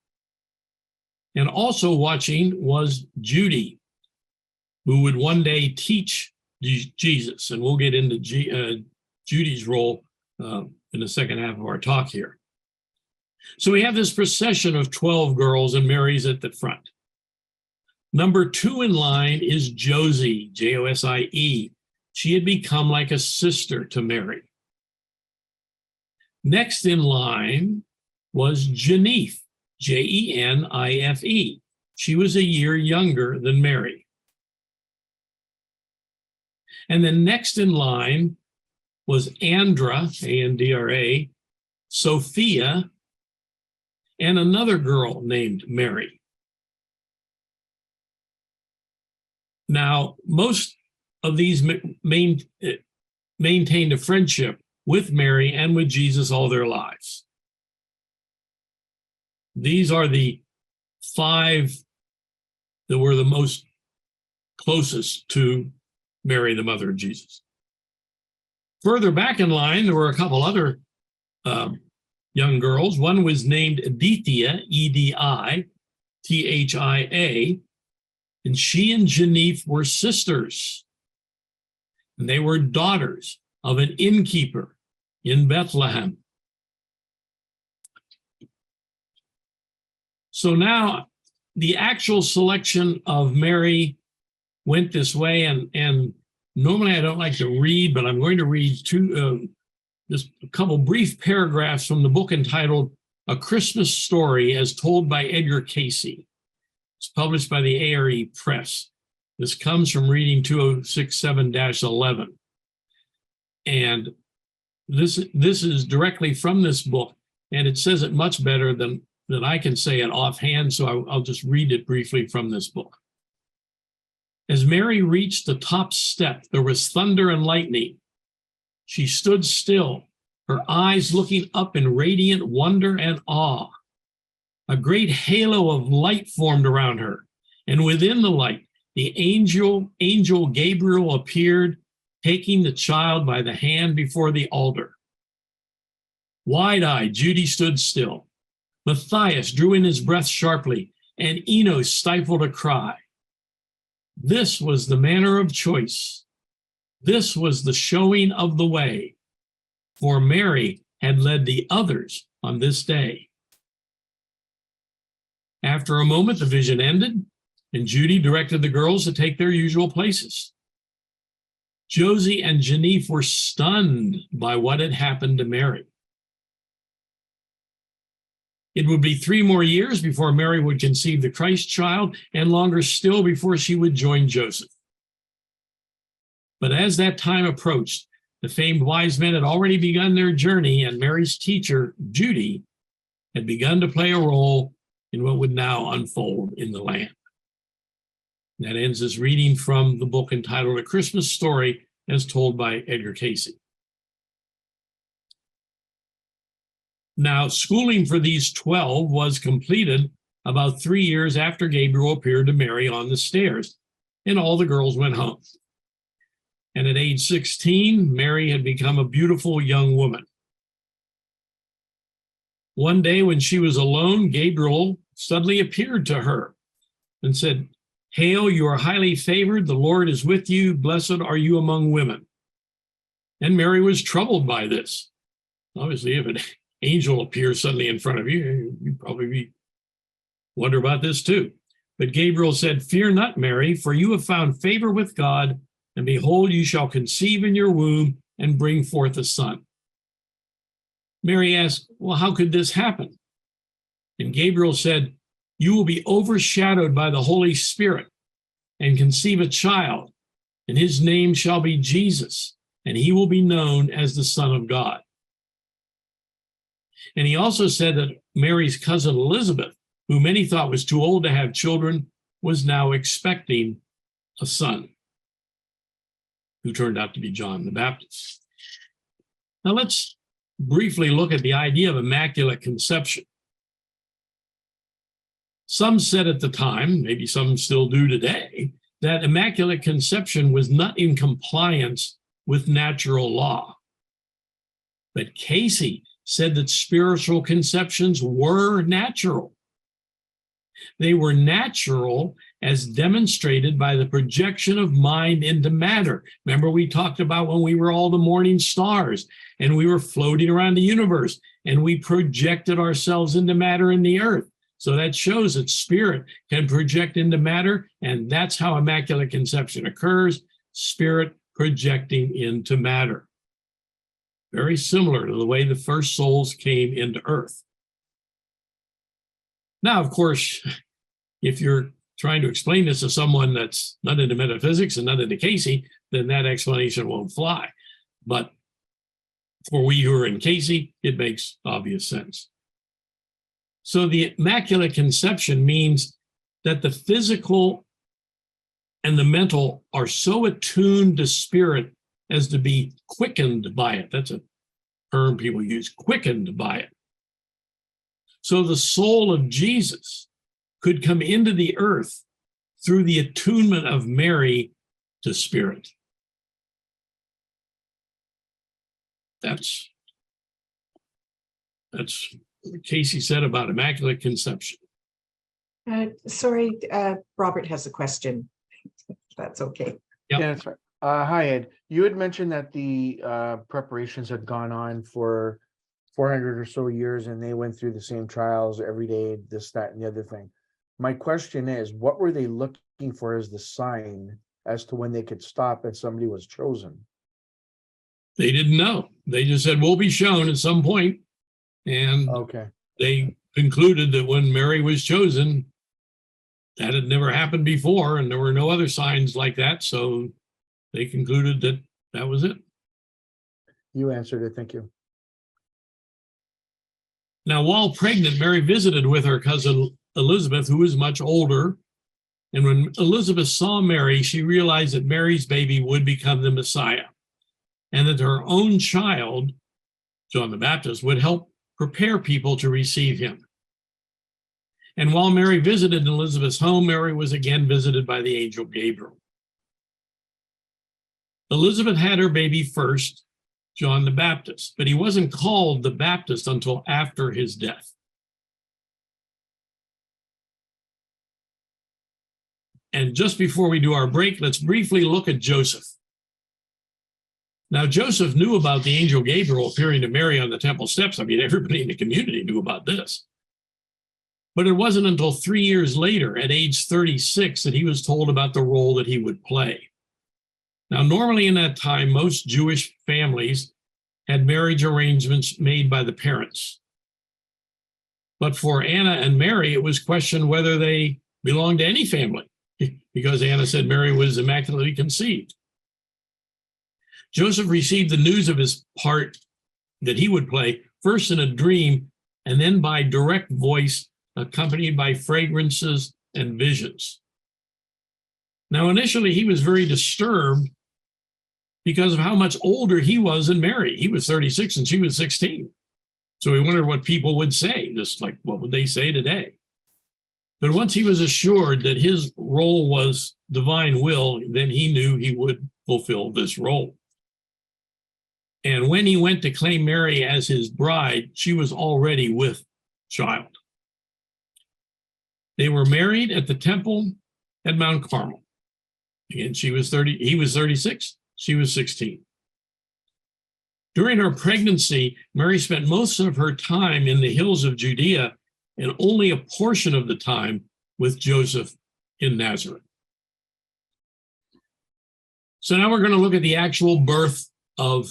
And also watching was Judy, who would one day teach Jesus. And we'll get into Judy's role in the second half of our talk here. So we have this procession of 12 girls, and Mary's at the front. Number 2 in line is Josie, Josie. She had become like a sister to Mary. Next in line was Jenife, Jenife. She was a year younger than Mary. And then next in line was Andra, Andra, Sophia, and another girl named Mary. Now, most of these maintained a friendship with Mary and with Jesus all their lives. These are the 5 that were the most closest to Mary, the mother of Jesus. Further back in line, there were a couple other young girls. One was named Edithia, Edithia, and she and Jenife were sisters. and they were daughters of an innkeeper in Bethlehem. So now the actual selection of Mary went this way, and normally I don't like to read, but I'm going to read just a couple brief paragraphs from the book entitled A Christmas Story as Told by Edgar Cayce. It's published by the ARE Press. This comes from reading 2067-11. And this is directly from this book, and it says it much better than I can say it offhand, so I'll just read it briefly from this book. As Mary reached the top step, there was thunder and lightning. She stood still, her eyes looking up in radiant wonder and awe. A great halo of light formed around her, and within the light, the angel Gabriel appeared, taking the child by the hand before the altar. Wide-eyed, Judy stood still. Matthias drew in his breath sharply, and Enos stifled a cry. This was the manner of choice. This was the showing of the way, for Mary had led the others on this day. After a moment, the vision ended, and Judy directed the girls to take their usual places. Josie and Janice were stunned by what had happened to Mary. It would be 3 more years before Mary would conceive the Christ child, and longer still before she would join Joseph. But as that time approached, the famed wise men had already begun their journey, and Mary's teacher, Judy, had begun to play a role in what would now unfold in the land. That ends this reading from the book entitled A Christmas Story as Told by Edgar Cayce. Now, schooling for these 12 was completed about 3 years after Gabriel appeared to Mary on the stairs, and all the girls went home. And at age 16, Mary had become a beautiful young woman. One day when she was alone, Gabriel suddenly appeared to her and said, "Hail, you are highly favored, the Lord is with you, blessed are you among women." And Mary was troubled by this. Obviously, if an angel appears suddenly in front of you, you'd probably wonder about this too. But Gabriel said, "Fear not, Mary, for you have found favor with God, and behold, you shall conceive in your womb and bring forth a son." Mary asked, "Well, how could this happen?" And Gabriel said, "You will be overshadowed by the Holy Spirit and conceive a child, and his name shall be Jesus, and he will be known as the Son of God." And he also said that Mary's cousin Elizabeth, who many thought was too old to have children, was now expecting a son, who turned out to be John the Baptist. Now let's briefly look at the idea of immaculate conception. Some said at the time, maybe some still do today, that immaculate conception was not in compliance with natural law. But Cayce said that spiritual conceptions were natural. They were natural as demonstrated by the projection of mind into matter. Remember, we talked about when we were all the morning stars and we were floating around the universe and we projected ourselves into matter in the earth. So that shows that spirit can project into matter, and that's how immaculate conception occurs, spirit projecting into matter. Very similar to the way the first souls came into earth. Now, of course, if you're trying to explain this to someone that's not into metaphysics and not into Cayce, then that explanation won't fly. But for we who are in Cayce, it makes obvious sense. So the Immaculate Conception means that the physical and the mental are so attuned to spirit as to be quickened by it. That's a term people use, quickened by it. So the soul of Jesus could come into the earth through the attunement of Mary to spirit. That's what Cayce said about Immaculate Conception. Sorry, Robert has a question. That's okay. Yep. Yeah, that's right. Hi, Ed. You had mentioned that the preparations had gone on for 400 or so years, and they went through the same trials every day, this, that, and the other thing. My question is, what were they looking for as the sign as to when they could stop and somebody was chosen? They didn't know. They just said, we'll be shown at some point. And Okay. they concluded that when Mary was chosen, that had never happened before, and there were no other signs like that. So they concluded that that was it. You answered it. Thank you. Now, while pregnant, Mary visited with her cousin Elizabeth, who was much older. And when Elizabeth saw Mary, she realized that Mary's baby would become the Messiah, and that her own child, John the Baptist, would help prepare people to receive him. And while Mary visited Elizabeth's home, Mary was again visited by the angel Gabriel. Elizabeth had her baby first, John the Baptist, but he wasn't called the Baptist until after his death. And just before we do our break, let's briefly look at Joseph. Now, Joseph knew about the angel Gabriel appearing to Mary on the temple steps. I mean, everybody in the community knew about this. But it wasn't until 3 years later, at age 36, that he was told about the role that he would play. Now, normally in that time, most Jewish families had marriage arrangements made by the parents. But for Anna and Mary, it was questioned whether they belonged to any family, because Anna said Mary was immaculately conceived. Joseph received the news of his part that he would play first in a dream and then by direct voice, accompanied by fragrances and visions. Now, initially, he was very disturbed because of how much older he was than Mary. He was 36 and she was 16. So he wondered what people would say, just like what would they say today? But once he was assured that his role was divine will, then he knew he would fulfill this role. And when he went to claim Mary as his bride, she was already with child. They were married at the temple at Mount Carmel. Again, he was 36, she was 16. During her pregnancy, Mary spent most of her time in the hills of Judea and only a portion of the time with Joseph in Nazareth. So now we're going to look at the actual birth of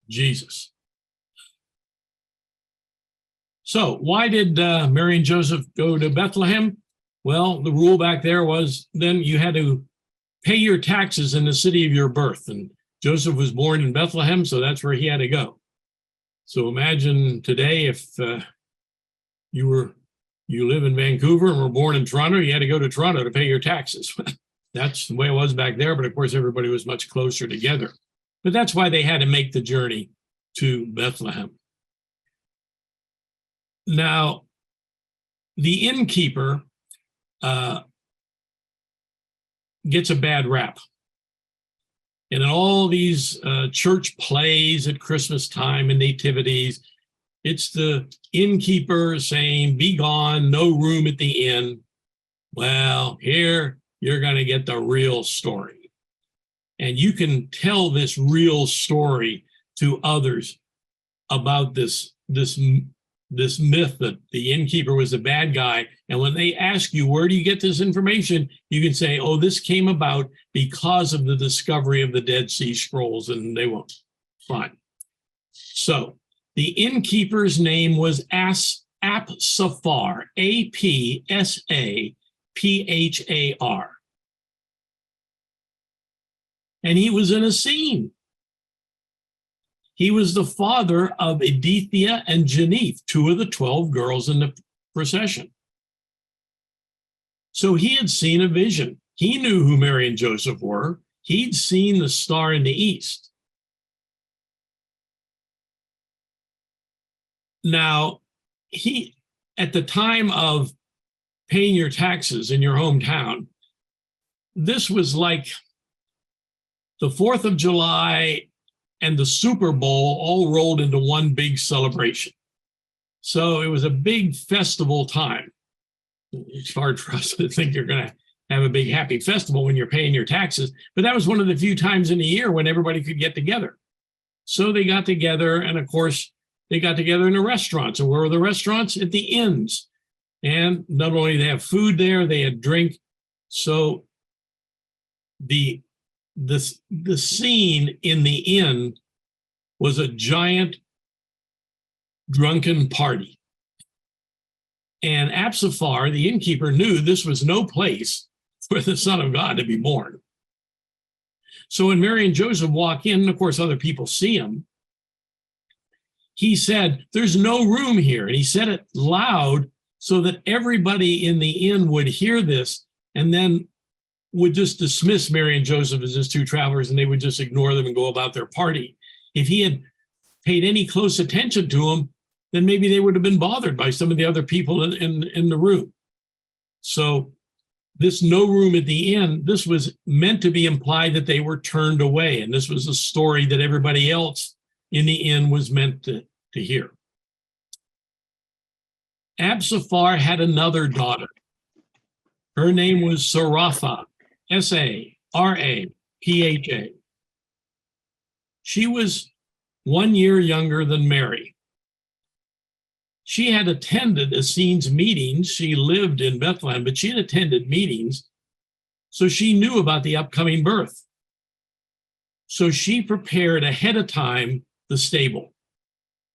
Jesus. So why did Mary and Joseph go to Bethlehem? Well, the rule back there was then you had to pay your taxes in the city of your birth. And Joseph was born in Bethlehem, so that's where he had to go. So imagine today if you live in Vancouver and were born in Toronto, you had to go to Toronto to pay your taxes. That's the way it was back there, but of course everybody was much closer together. But that's why they had to make the journey to Bethlehem. Now, the innkeeper gets a bad rap. And in all these church plays at Christmas time and nativities, it's the innkeeper saying, "Be gone, no room at the inn." Well, here you're going to get the real story. And you can tell this real story to others about this myth that the innkeeper was a bad guy. And when they ask you, where do you get this information? You can say, oh, this came about because of the discovery of the Dead Sea Scrolls, and they won't. Fine. So the innkeeper's name was Apsafar, Apsaphar. And he was an Essene. He was the father of Edithia and Janeith, two of the 12 girls in the procession. So he had seen a vision. He knew who Mary and Joseph were. He'd seen the star in the east. Now, at the time of paying your taxes in your hometown, this was like the 4th of July and the Super Bowl all rolled into one big celebration. So it was a big festival time. It's hard for us to think you're going to have a big happy festival when you're paying your taxes. But that was one of the few times in the year when everybody could get together. So they got together, and of course, they got together in the restaurants. And where were the restaurants? At the inns. And not only did they have food there, they had drink. So the scene in the inn was a giant drunken party. And Absafar, the innkeeper, knew this was no place for the Son of God to be born. So when Mary and Joseph walk in, and of course other people see him, he said, "There's no room here." And he said it loud so that everybody in the inn would hear this, and then would just dismiss Mary and Joseph as just two travelers, and they would just ignore them and go about their party. If he had paid any close attention to them, then maybe they would have been bothered by some of the other people in the room. So this no room at the inn, this was meant to be implied that they were turned away. And this was a story that everybody else in the inn was meant to hear. Absafar had another daughter. Her name was Sarapha, Sarapha. She was 1 year younger than Mary. She had attended Essenes meetings. She lived in Bethlehem, but she had attended meetings, so she knew about the upcoming birth. So she prepared ahead of time the stable.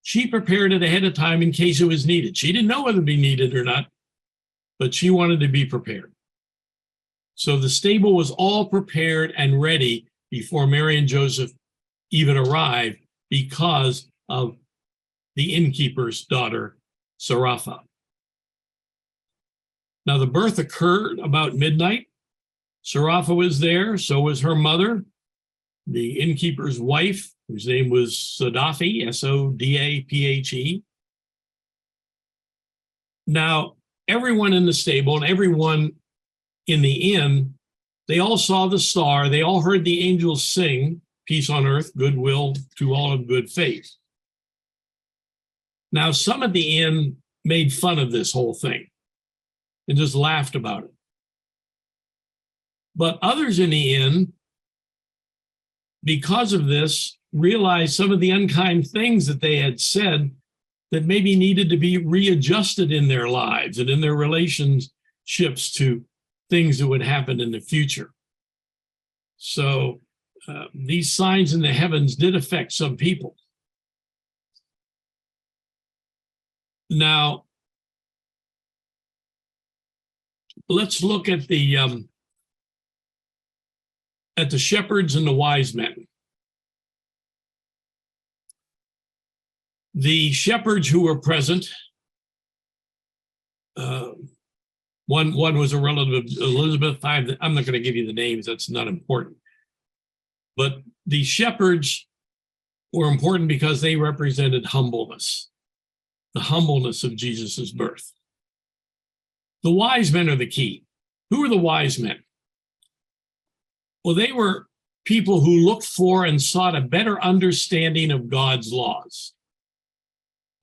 She prepared it ahead of time in case it was needed. She didn't know whether it would be needed or not, but she wanted to be prepared. So the stable was all prepared and ready before Mary and Joseph even arrived because of the innkeeper's daughter, Sarapha. Now the birth occurred about midnight. Sarapha was there, so was her mother, the innkeeper's wife, whose name was Sodaphe, Sodaphe. Now, everyone in the stable and everyone in the inn, they all saw the star. They all heard the angels sing, "Peace on earth, goodwill to all of good faith." Now, some at the inn made fun of this whole thing and just laughed about it. But others in the inn, because of this, realized some of the unkind things that they had said that maybe needed to be readjusted in their lives and in their relationships to things that would happen in the future. So these signs in the heavens did affect some people. Now, let's look at the shepherds and the wise men. The shepherds who were present, one was a relative of Elizabeth. I'm not going to give you the names, that's not important. But the shepherds were important because they represented humbleness, the humbleness of Jesus's birth. The wise men are the key. Who are the wise men? Well, they were people who looked for and sought a better understanding of God's laws.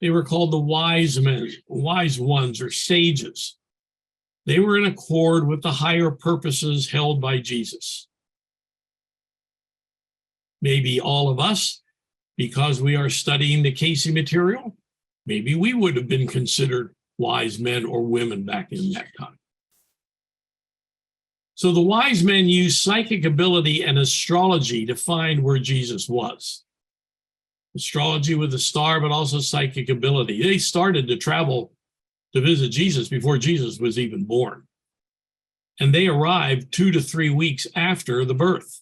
They were called the wise men, wise ones, or sages. They were in accord with the higher purposes held by Jesus. Maybe all of us, because we are studying the Cayce material, maybe we would have been considered wise men or women back in that time. So the wise men used psychic ability and astrology to find where Jesus was. Astrology with the star, but also psychic ability. They started to travel to visit Jesus before Jesus was even born. And they arrived 2 to 3 weeks after the birth.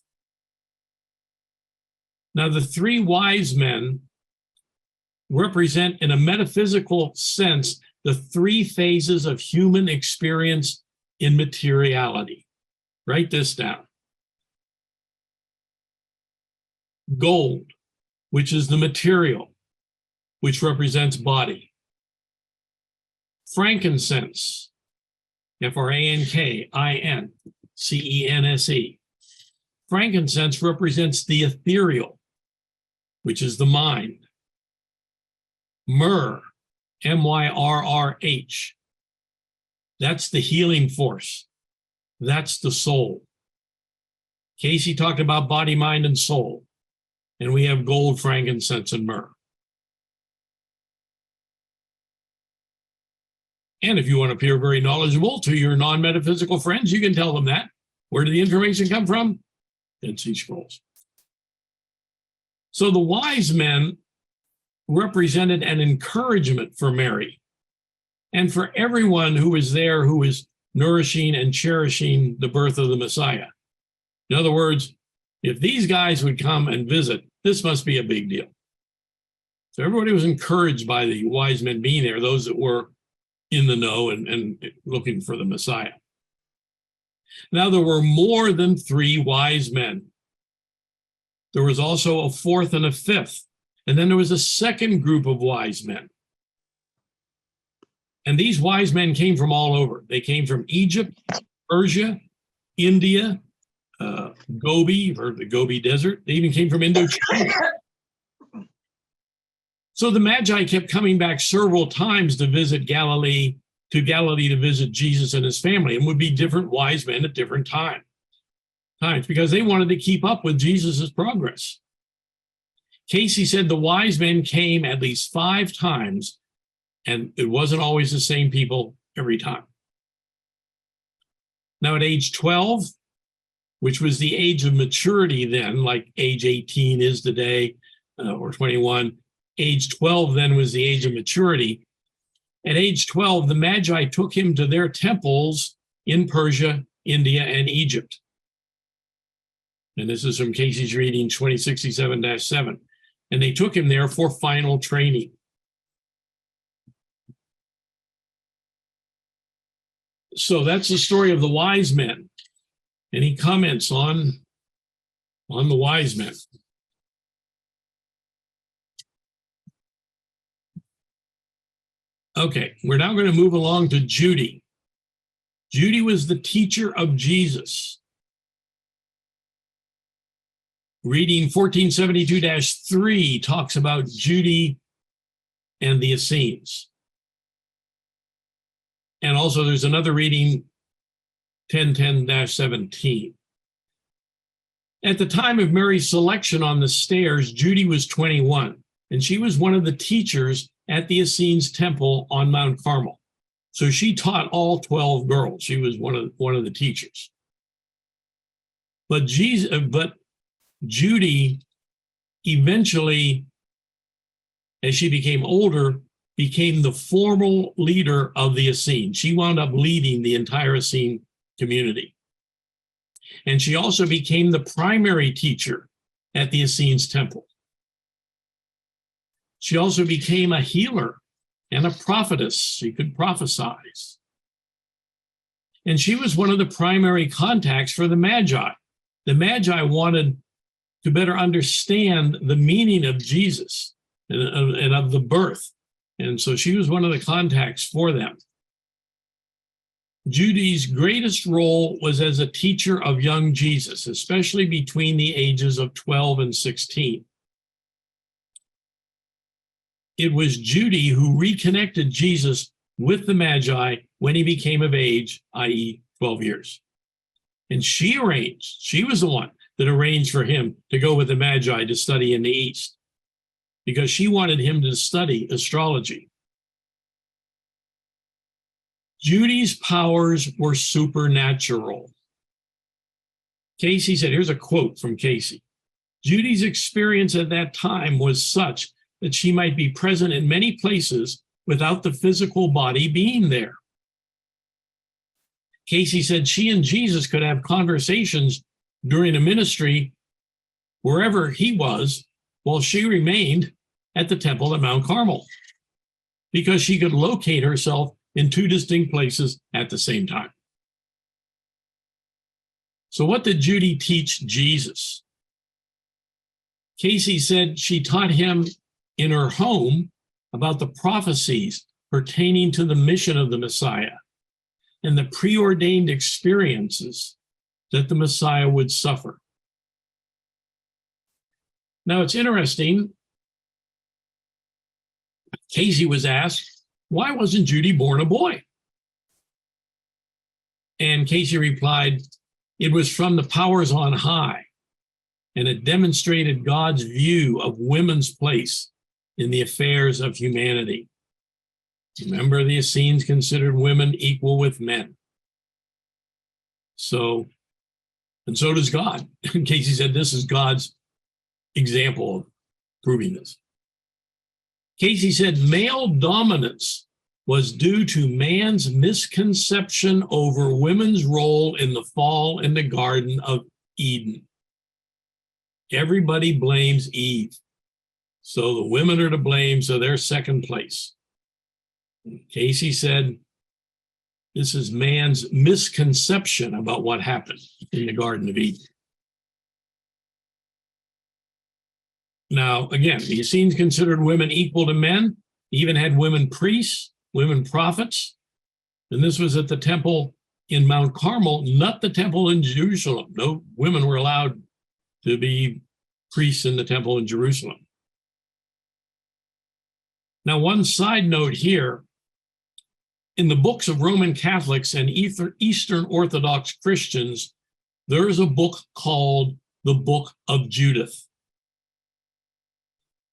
Now, the three wise men represent, in a metaphysical sense, the three phases of human experience in materiality. Write this down. Gold, which is the material, which represents body. Frankincense, Frankincense. Frankincense represents the ethereal, which is the mind. Myrrh, Myrrh, that's the healing force. That's the soul. Cayce talked about body, mind, and soul. And we have gold, frankincense, and myrrh. And if you want to appear very knowledgeable to your non-metaphysical friends, you can tell them that. Where did the information come from? Dead Sea Scrolls. So the wise men represented an encouragement for Mary and for everyone who was there who was nourishing and cherishing the birth of the Messiah. In other words, if these guys would come and visit, this must be a big deal. So everybody was encouraged by the wise men being there, those that were in the know and looking for the Messiah. Now, there were more than 3 wise men. There was also a 4th and a 5th. And then there was a second group of wise men. And these wise men came from all over. They came from Egypt, Persia, India, Gobi, or the Gobi Desert. They even came from Indochina. So the Magi kept coming back several times to visit Galilee, to visit Jesus and his family, and would be different wise men at different times because they wanted to keep up with Jesus's progress. Cayce said the wise men came at least 5 times, and it wasn't always the same people every time. Now, at age 12, which was the age of maturity then, like age 18 is today, or 21, age 12 then was the age of maturity. At age 12, the Magi took him to their temples in Persia, India, and Egypt. And this is from Cayce's reading 2067-7. And they took him there for final training. So that's the story of the wise men. Any comments on the wise men? Okay, we're now going to move along to Judy. Judy was the teacher of Jesus. Reading 1472-3 talks about Judy and the Essenes. And also there's another reading, 1010-17. At the time of Mary's selection on the stairs, Judy was 21, and she was one of the teachers at the Essenes temple on Mount Carmel. So she taught all 12 girls. She was one of the teachers. But Judy eventually, as she became older, became the formal leader of the Essenes. She wound up leading the entire Essene community. And she also became the primary teacher at the Essenes temple. She also became a healer and a prophetess. She could prophesy. And she was one of the primary contacts for the Magi. The Magi wanted to better understand the meaning of Jesus and of the birth. And so she was one of the contacts for them. Judy's greatest role was as a teacher of young Jesus, especially between the ages of 12 and 16. It was Judy who reconnected Jesus with the Magi when he became of age, i.e., 12 years. And she was the one that arranged for him to go with the Magi to study in the East, because she wanted him to study astrology. Judy's powers were supernatural. Cayce said, here's a quote from Cayce. Judy's experience at that time was such that she might be present in many places without the physical body being there. Cayce said she and Jesus could have conversations during a ministry wherever he was, while she remained at the temple at Mount Carmel, because she could locate herself in 2 distinct places at the same time. So what did Judy teach Jesus? Cayce said she taught him in her home about the prophecies pertaining to the mission of the Messiah and the preordained experiences that the Messiah would suffer. Now, it's interesting. Cayce was asked, why wasn't Judy born a boy? And Cayce replied, it was from the powers on high, and it demonstrated God's view of women's place in the affairs of humanity. Remember, the Essenes considered women equal with men. So, and so does God. Cayce said this is God's example of proving this. Cayce said male dominance was due to man's misconception over women's role in the fall in the Garden of Eden. Everybody blames Eve. So the women are to blame, so they're second place. Cayce said, this is man's misconception about what happened in the Garden of Eden. Now, again, the Essenes considered women equal to men, even had women priests, women prophets, and this was at the temple in Mount Carmel, not the temple in Jerusalem. No women were allowed to be priests in the temple in Jerusalem. Now, one side note here, in the books of Roman Catholics and Eastern Orthodox Christians, there is a book called the Book of Judith.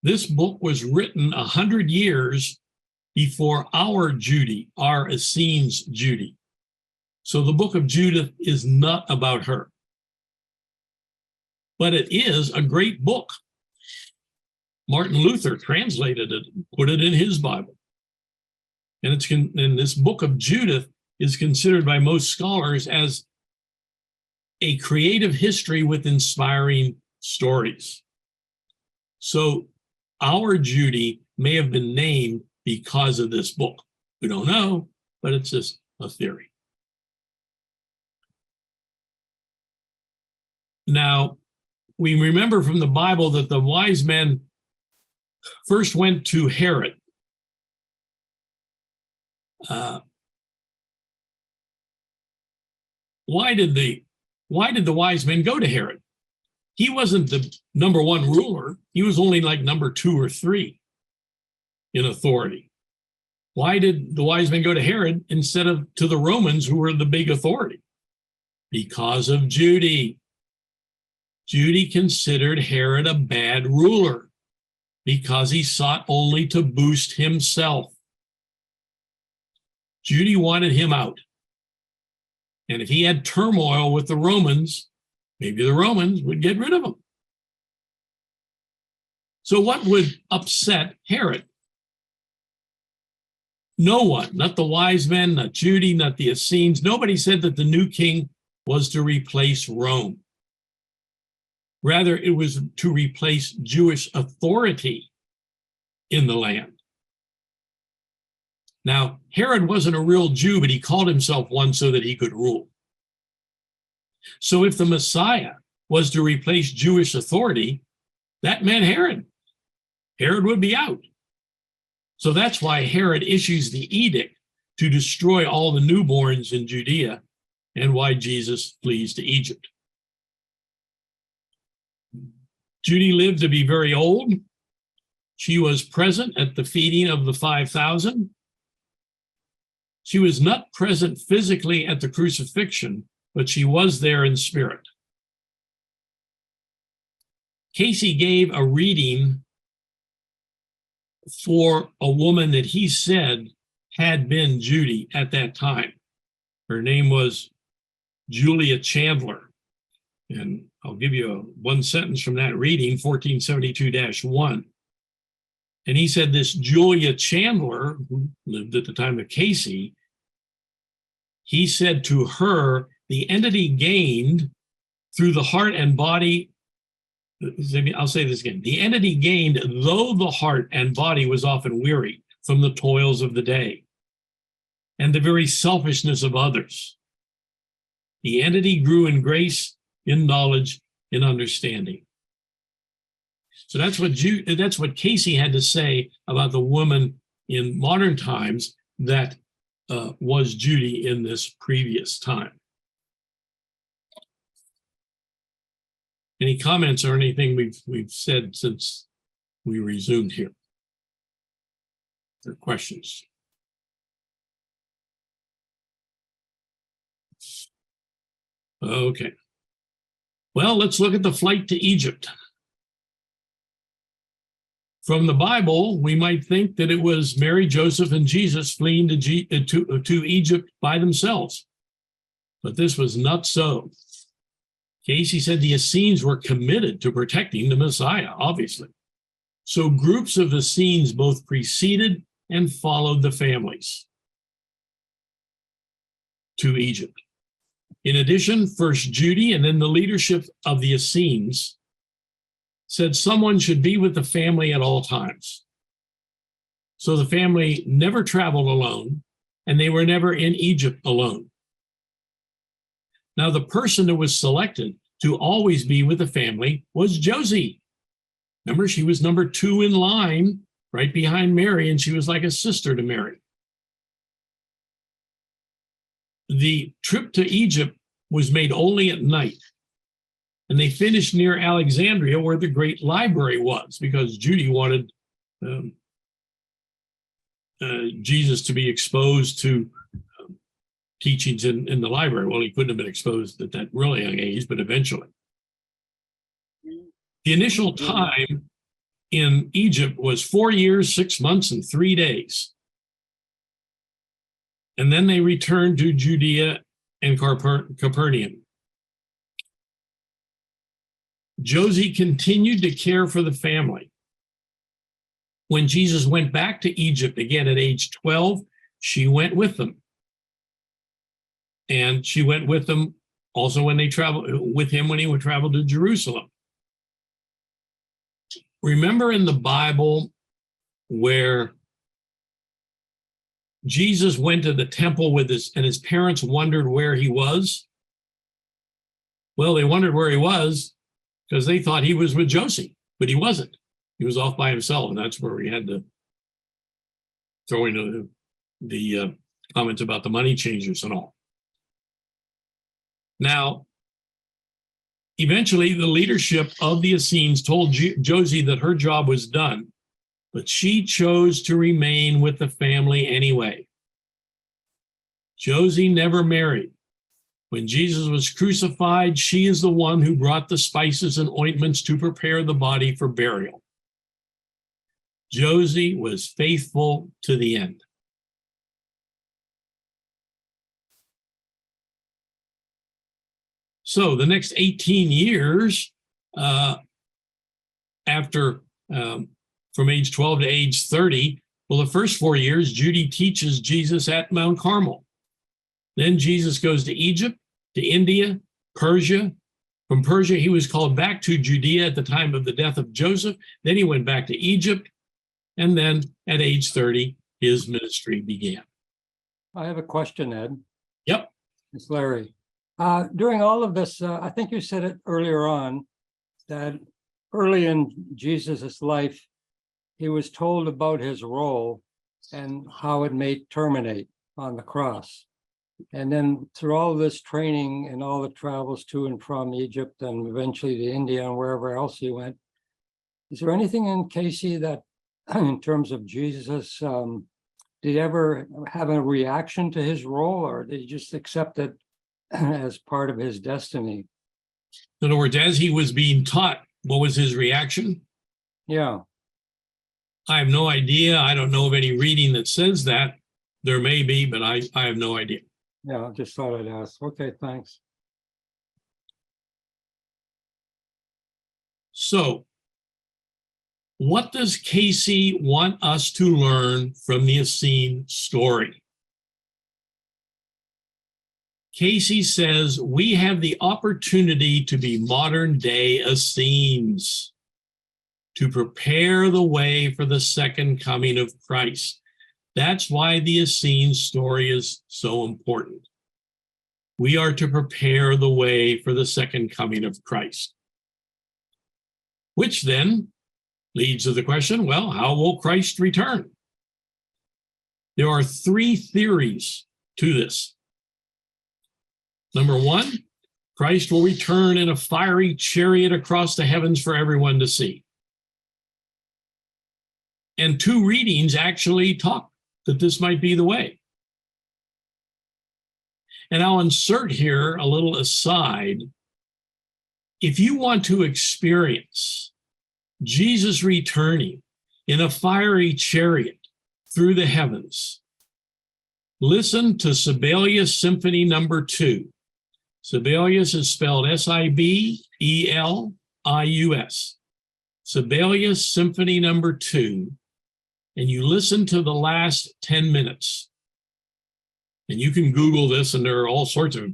This book was written 100 years before our Judy, our Essenes Judy. So the Book of Judith is not about her. But it is a great book. Martin Luther translated it, put it in his Bible. And this Book of Judith is considered by most scholars as a creative history with inspiring stories. So our Judy may have been named because of this book. We don't know, but it's just a theory. Now, we remember from the Bible that the wise men first went to Herod. Why did the wise men go to Herod? He wasn't the number one ruler. He was only like number 2 or 3 in authority. Why did the wise men go to Herod instead of to the Romans, who were the big authority? Because of Judy. Judy considered Herod a bad ruler because he sought only to boost himself. Judy wanted him out. And if he had turmoil with the Romans, maybe the Romans would get rid of him. So what would upset Herod? No one, not the wise men, not Judy, not the Essenes. Nobody said that the new king was to replace Rome. Rather, it was to replace Jewish authority in the land. Now, Herod wasn't a real Jew, but he called himself one so that he could rule. So if the Messiah was to replace Jewish authority, that meant Herod. Herod would be out. So that's why Herod issues the edict to destroy all the newborns in Judea, and why Jesus flees to Egypt. Judy lived to be very old. She was present at the feeding of the 5,000. She was not present physically at the crucifixion, but she was there in spirit. Cayce gave a reading for a woman that he said had been Judy at that time. Her name was Julia Chandler. And I'll give you one sentence from that reading, 1472-1. And he said this Julia Chandler, who lived at the time of Cayce, he said to her, the entity gained through the heart and body, I'll say this again, the entity gained though the heart and body was often weary from the toils of the day and the very selfishness of others. The entity grew in grace, in knowledge, in understanding. So that's what Cayce had to say about the woman in modern times that was Judy in this previous time. Any comments or anything we've said since we resumed here? Or questions? Okay. Well, let's look at the flight to Egypt. From the Bible, we might think that it was Mary, Joseph, and Jesus fleeing to Egypt by themselves. But this was not so. Cayce said the Essenes were committed to protecting the Messiah, obviously. So groups of Essenes both preceded and followed the families to Egypt. In addition, first Judy and then the leadership of the Essenes said someone should be with the family at all times. So the family never traveled alone, and they were never in Egypt alone. Now, the person that was selected to always be with the family was Josie. Remember, she was number 2 in line, right behind Mary, and she was like a sister to Mary. The trip to Egypt was made only at night. And they finished near Alexandria, where the great library was, because Judy wanted Jesus to be exposed to teachings in the library. Well, he couldn't have been exposed at that really young age, but eventually. The initial time in Egypt was 4 years, 6 months, and 3 days. And then they returned to Judea and Capernaum. Josie continued to care for the family. When Jesus went back to Egypt again at age 12, she went with them. And she went with them also when they traveled with him when he would travel to Jerusalem. Remember in the Bible where Jesus went to the temple with his parents wondered where he was? Well, they wondered where he was because they thought he was with Josie, but he wasn't. He was off by himself, and that's where we had to throw in the comments about the money changers and all. Now, eventually, the leadership of the Essenes told Josie that her job was done, but she chose to remain with the family anyway. Josie never married. When Jesus was crucified, she is the one who brought the spices and ointments to prepare the body for burial. Josie was faithful to the end. So the next 18 years after, from age 12 to age 30, well, the first 4 years, Judy teaches Jesus at Mount Carmel. Then Jesus goes to Egypt, to India, Persia. From Persia, he was called back to Judea at the time of the death of Joseph. Then he went back to Egypt. And then at age 30, his ministry began. I have a question, Ed. Yep. It's Larry. During all of this, I think you said it earlier on, that early in Jesus's life, he was told about his role and how it may terminate on the cross. And then through all this training and all the travels to and from Egypt and eventually to India and wherever else he went, is there anything in Cayce that, in terms of Jesus, did he ever have a reaction to his role, or did he just accept it as part of his destiny? In other words, as he was being taught, what was his reaction? Yeah. I have no idea. I don't know of any reading that says that. There may be, but I have no idea. Yeah, I just thought I'd ask. Okay, thanks. So, what does Cayce want us to learn from the Essene story? Cayce says we have the opportunity to be modern day Essenes, to prepare the way for the second coming of Christ. That's why the Essene story is so important. We are to prepare the way for the second coming of Christ. Which then leads to the question, well, how will Christ return? There are 3 theories to this. Number 1, Christ will return in a fiery chariot across the heavens for everyone to see. And 2 readings actually talk that this might be the way. And I'll insert here a little aside. If you want to experience Jesus returning in a fiery chariot through the heavens, listen to Sibelius Symphony No. 2. Sibelius is spelled Sibelius. Sibelius Symphony No. 2. And you listen to the last 10 minutes. And you can Google this, and there are all sorts of,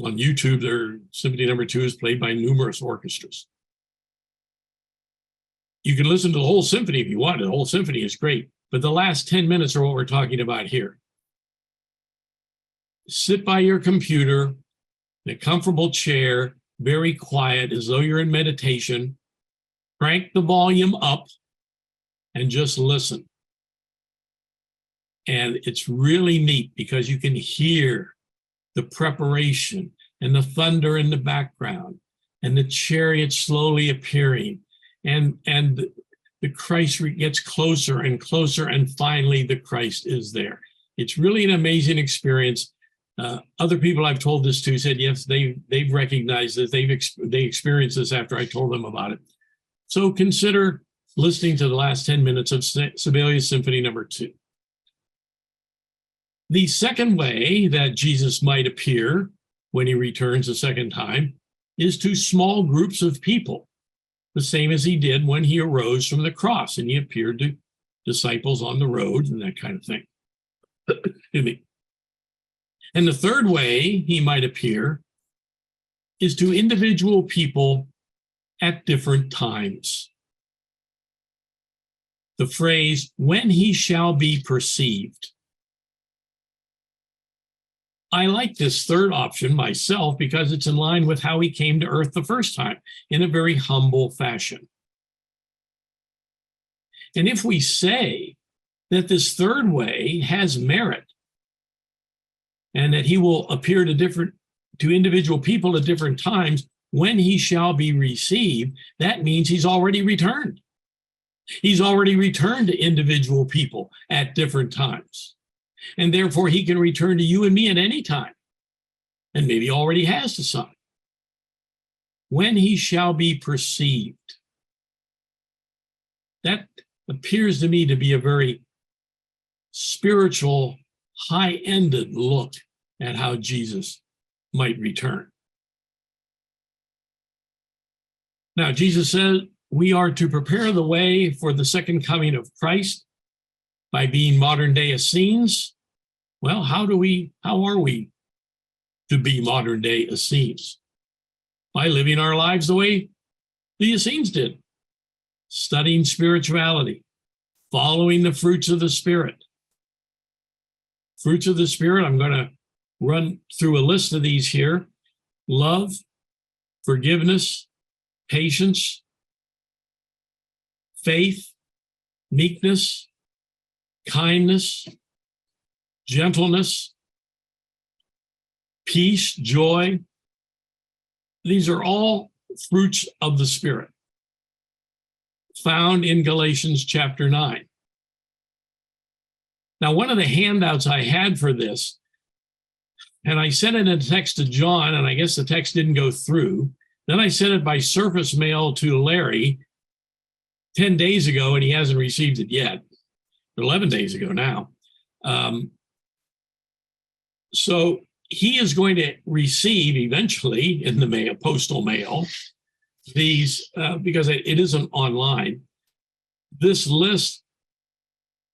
on YouTube, their Symphony No. 2 is played by numerous orchestras. You can listen to the whole symphony if you want. The whole symphony is great, but the last 10 minutes are what we're talking about here. Sit by your computer in a comfortable chair, very quiet, as though you're in meditation. Crank the volume up and just listen. And it's really neat because you can hear the preparation and the thunder in the background and the chariot slowly appearing. And the Christ gets closer and closer, and finally the Christ is there. It's really an amazing experience. Other people I've told this to said, yes, they've recognized that they experienced this after I told them about it. So consider listening to the last 10 minutes of Sibelius Symphony No. 2. The second way that Jesus might appear when he returns a second time is to small groups of people, the same as he did when he arose from the cross and he appeared to disciples on the road and that kind of thing. Excuse me. And the third way he might appear is to individual people at different times. The phrase, when he shall be perceived. I like this third option myself because it's in line with how he came to earth the first time, in a very humble fashion. And if we say that this third way has merit, and that he will appear to individual people at different times when he shall be received, that means he's already returned. He's already returned to individual people at different times. And therefore he can return to you and me at any time. And maybe already has to some. When he shall be perceived. That appears to me to be a very spiritual, high-ended look at how Jesus might return. Now, Jesus says we are to prepare the way for the second coming of Christ by being modern-day Essenes. Well, how are we to be modern-day Essenes? By living our lives the way the Essenes did, studying spirituality, following the fruits of the Spirit. Fruits of the Spirit, I'm going to run through a list of these here. Love, forgiveness, patience, faith, meekness, kindness, gentleness, peace, joy. These are all fruits of the Spirit found in Galatians chapter 9. Now, one of the handouts I had for this, and I sent it in a text to John, and I guess the text didn't go through. Then I sent it by surface mail to Larry 10 days ago, and he hasn't received it yet. 11 days ago now. So he is going to receive eventually in the mail, postal mail, these, because it isn't online, this list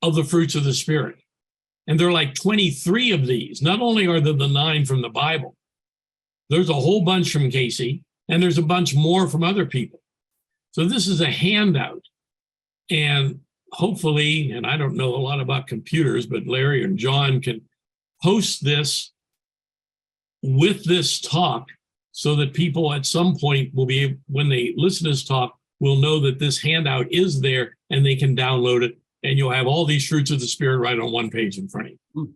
of the fruits of the Spirit. And there are like 23 of these. Not only are there the 9 from the Bible, there's a whole bunch from Cayce, and there's a bunch more from other people. So this is a handout. And hopefully, and I don't know a lot about computers, but Larry and John can post this with this talk so that people at some point will be, when they listen to this talk, will know that this handout is there and they can download it, and you'll have all these fruits of the Spirit right on one page in front of you.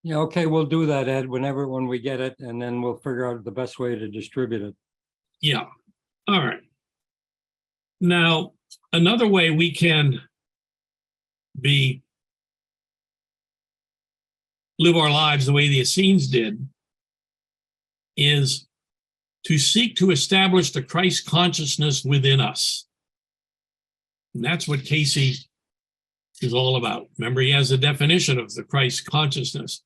Yeah, okay, we'll do that, Ed, when we get it, and then we'll figure out the best way to distribute it. Yeah. All right. Now, another way we can be live our lives the way the Essenes did is to seek to establish the Christ consciousness within us. And that's what Cayce is all about. Remember, he has a definition of the Christ consciousness.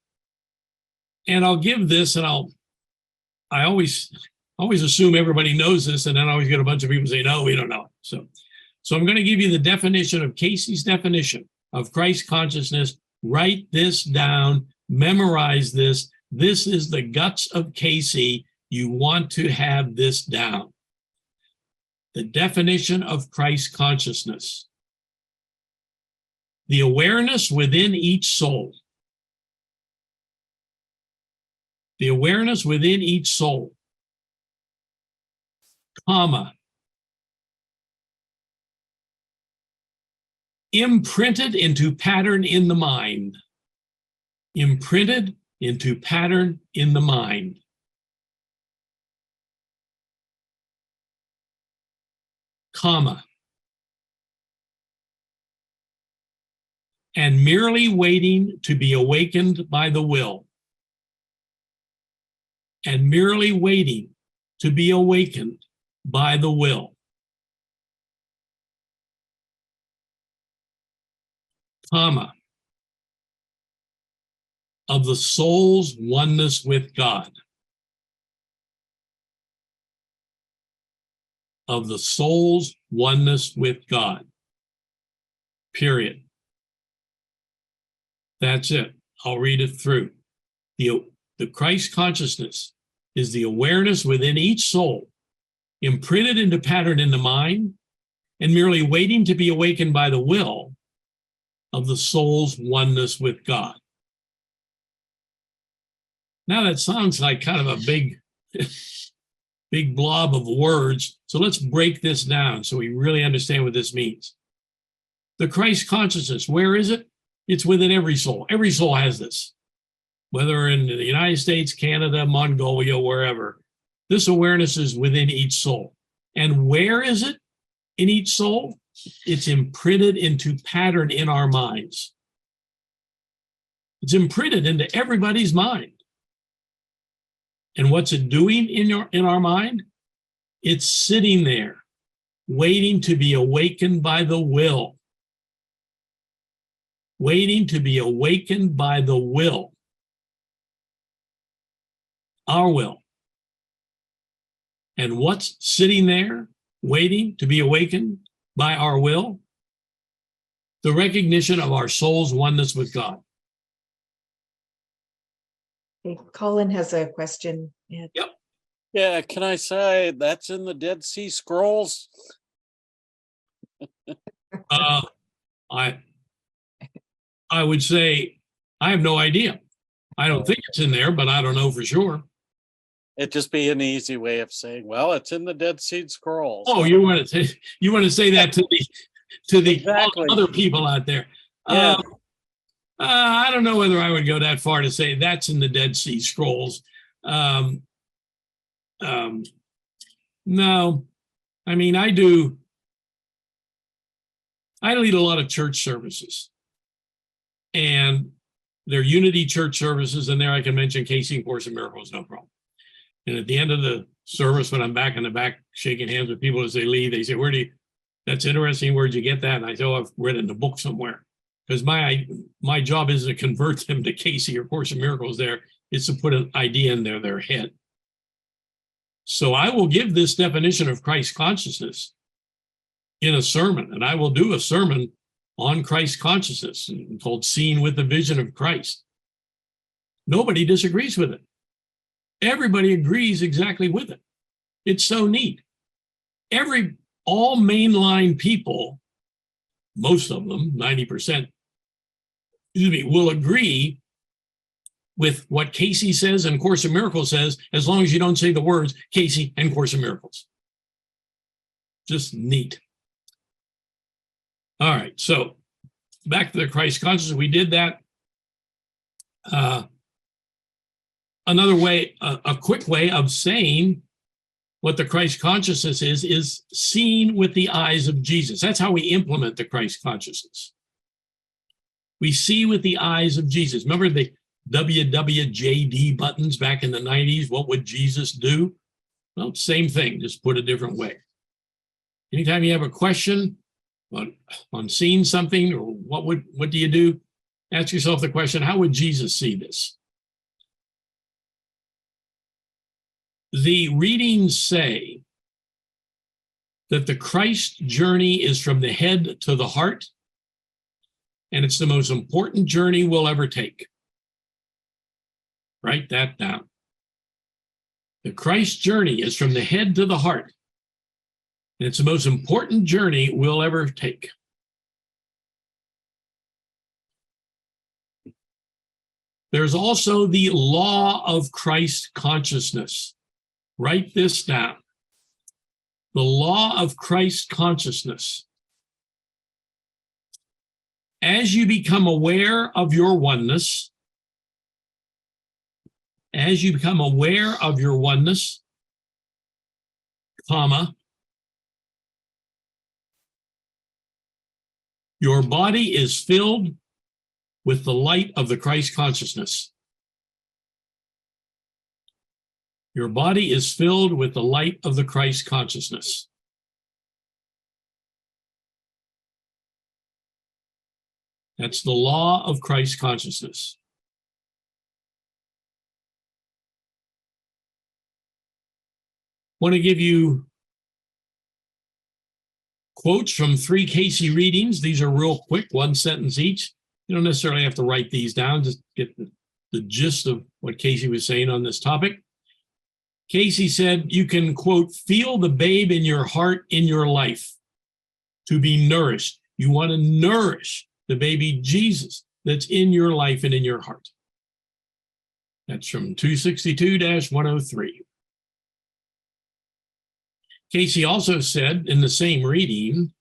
And I'll give this, and I always assume everybody knows this, and then I always get a bunch of people say, no, we don't know it. So I'm going to give you the definition of Cayce's definition of Christ consciousness. Write this down, memorize this. This is the guts of Cayce. You want to have this down. The definition of Christ consciousness. The awareness within each soul. The awareness within each soul, comma, imprinted into pattern in the mind. Imprinted into pattern in the mind. Comma. And merely waiting to be awakened by the will. And merely waiting to be awakened by the will. Comma. Of the soul's oneness with God. Of the soul's oneness with God. Period. That's it. I'll read it through. The Christ consciousness is the awareness within each soul, imprinted into pattern in the mind, and merely waiting to be awakened by the will of the soul's oneness with God. Now that sounds like kind of a big blob of words. So let's break this down so we really understand what this means. The Christ consciousness, where is it? It's within every soul. Every soul has this. Whether in the United States, Canada, Mongolia, wherever, this awareness is within each soul. And where is it in each soul? It's imprinted into pattern in our minds. It's imprinted into everybody's mind. And what's it doing in our mind? It's sitting there, waiting to be awakened by the will. Waiting to be awakened by the will. Our will. And what's sitting there, waiting to be awakened by our will? The recognition of our soul's oneness with God. Okay, Colin has a question. Yeah. Yep. Yeah, can I say that's in the Dead Sea Scrolls? I would say I have no idea. I don't think it's in there, but I don't know for sure. It'd just be an easy way of saying, well, it's in the Dead Sea Scrolls. Oh, you want to say that to the Exactly. other people out there? Yeah. I don't know whether I would go that far to say that's in the Dead Sea Scrolls. No, I mean, I lead a lot of church services, and they're Unity church services, and there I can mention Cayce and Course in Miracles, no problem. And at the end of the service, when I'm back in the back shaking hands with people as they leave, they say, that's interesting, where'd you get that? And I say, I've read it in the book somewhere. Because my job isn't to convert them to Cayce or Course in Miracles there, it's to put an idea in their head. So I will give this definition of Christ consciousness in a sermon, and I will do a sermon on Christ consciousness called Seen with the Vision of Christ. Nobody disagrees with it. Everybody agrees exactly with it. It's so neat. All mainline people, most of them, 90%, will agree with what Cayce says and Course in Miracles says, as long as you don't say the words Cayce and Course in Miracles. Just neat. All right, so back to the Christ consciousness. We did that. Another way, a quick way of saying what the Christ consciousness is seen with the eyes of Jesus. That's how we implement the Christ consciousness. We see with the eyes of Jesus. Remember, WWJD buttons back in the 90s. What would Jesus do? Well, same thing, just put a different way. Anytime you have a question on seeing something, or what do you do? Ask yourself the question, how would Jesus see this? The readings say that the Christ journey is from the head to the heart, and it's the most important journey we'll ever take. Write that down. The Christ journey is from the head to the heart, and it's the most important journey we'll ever take. There's also the law of Christ consciousness. Write this down. The law of Christ consciousness. As you become aware of your oneness, comma, your body is filled with the light of the Christ consciousness. Your body is filled with the light of the Christ consciousness. That's the law of Christ consciousness. I want to give you quotes from 3 Cayce readings. These are real quick, one sentence each. You don't necessarily have to write these down, just get the gist of what Cayce was saying on this topic. Cayce said, you can, quote, feel the babe in your heart in your life to be nourished. You want to nourish the baby Jesus that's in your life and in your heart. That's from 262-103. Cayce also said in the same reading,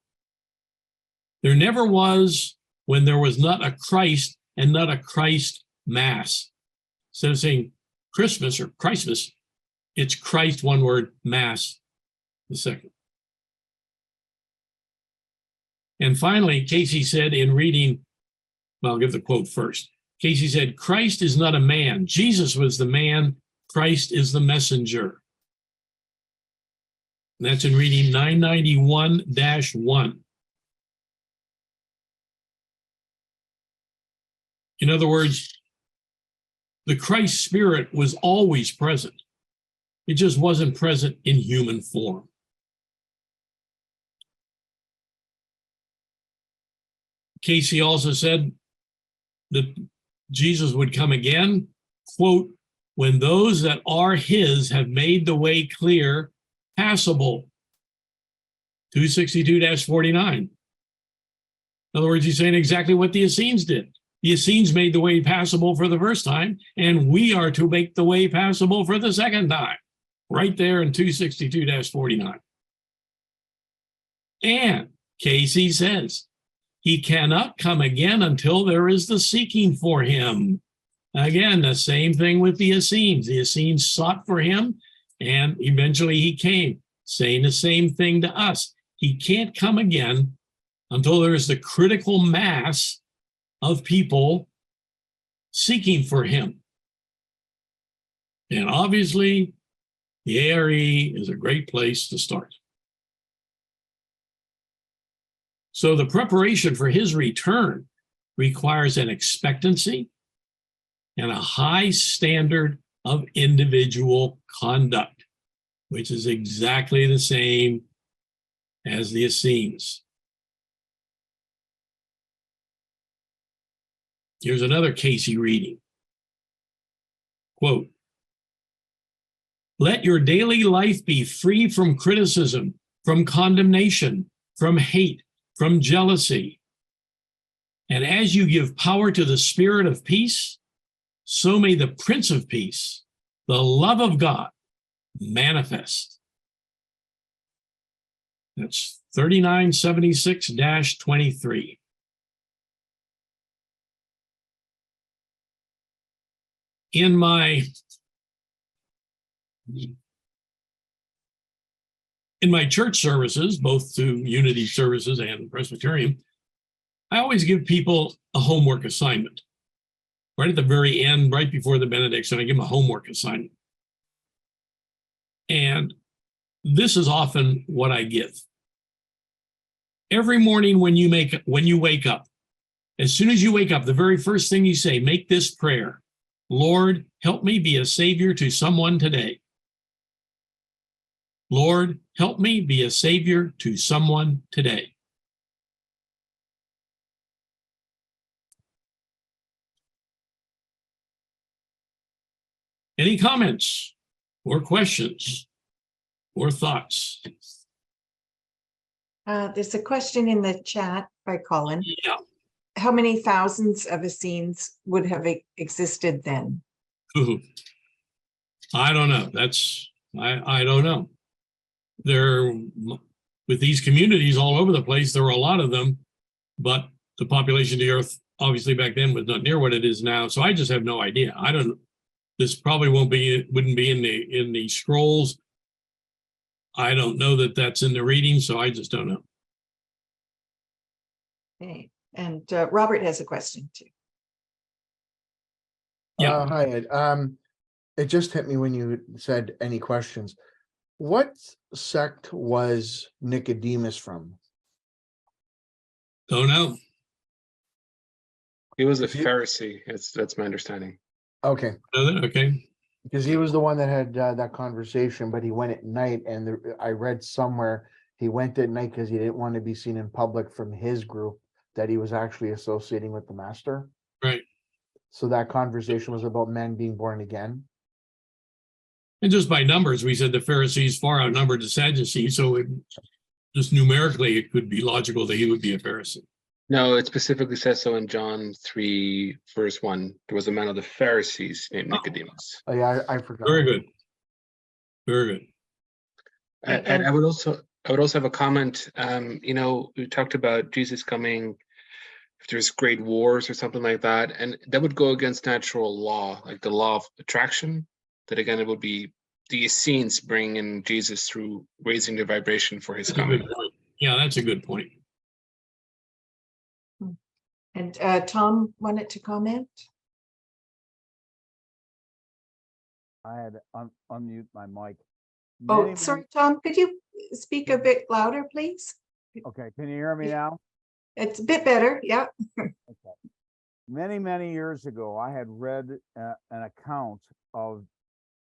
there never was when there was not a Christ and not a Christ Mass. Instead of saying Christmas or Christmas, it's Christ, one word, Mass, the second. And finally, Cayce said in reading, well, I'll give the quote first. Cayce said, Christ is not a man. Jesus was the man. Christ is the messenger. And that's in reading 991-1. In other words, the Christ spirit was always present. It just wasn't present in human form. Cayce also said that Jesus would come again, quote, when those that are his have made the way clear, passable. 262-49. In other words, he's saying exactly what the Essenes did. The Essenes made the way passable for the first time, and we are to make the way passable for the second time. Right there in 262-49. And Cayce says, he cannot come again until there is the seeking for him. Again, the same thing with the Essenes. The Essenes sought for him, and eventually he came, saying the same thing to us. He can't come again until there is the critical mass of people seeking for him. And obviously, the ARE is a great place to start. So the preparation for his return requires an expectancy and a high standard of individual conduct, which is exactly the same as the Essenes. Here's another Cayce reading. Quote, let your daily life be free from criticism, from condemnation, from hate, from jealousy. And as you give power to the Spirit of peace, so may the Prince of Peace, the love of God, manifest. That's 3976-23. In my church services, both through Unity services and Presbyterian, I always give people a homework assignment. right at the very end, right before the benediction. I give them a homework assignment. And this is often what I give. Every morning when you wake up, as soon as you wake up, the very first thing you say, make this prayer. Lord, help me be a savior to someone today. Lord, help me be a savior to someone today. Any comments or questions or thoughts? There's a question in the chat by Colin. Yeah. How many thousands of Essenes would have existed then? Ooh. I don't know. I don't know. There, with these communities all over the place, there were a lot of them, but the population of the earth, obviously back then, was not near what it is now. So I just have no idea. I don't. This probably wouldn't be in the scrolls. I don't know that that's in the reading, so I just don't know. Okay. And Robert has a question too. Yeah. Hi, Ed. It just hit me when you said any questions. What sect was Nicodemus from? Don't know. He was a If you- Pharisee. That's my understanding. Okay, Okay. because he was the one that had that conversation, but he went at night, and I read somewhere he went at night because he didn't want to be seen in public from his group that he was actually associating with the master. Right. So that conversation was about men being born again. And just by numbers, we said the Pharisees far outnumbered the Sadducees. So just numerically, it could be logical that he would be a Pharisee. No, it specifically says so in John 3, verse 1. There was a man of the Pharisees named Nicodemus. Oh yeah, I forgot. Very good. Very good. And I would also have a comment. We talked about Jesus coming if there's great wars or something like that, and that would go against natural law, like the law of attraction. That again, it would be the Essenes bringing in Jesus through raising the vibration for his That's a coming. good point. Yeah, that's a good point. And Tom wanted to comment. I had to unmute my mic. Oh, Many, sorry, Tom, could you speak a bit louder, please? Okay, can you hear me now? It's a bit better, yeah. Okay. Many years ago, I had read an account of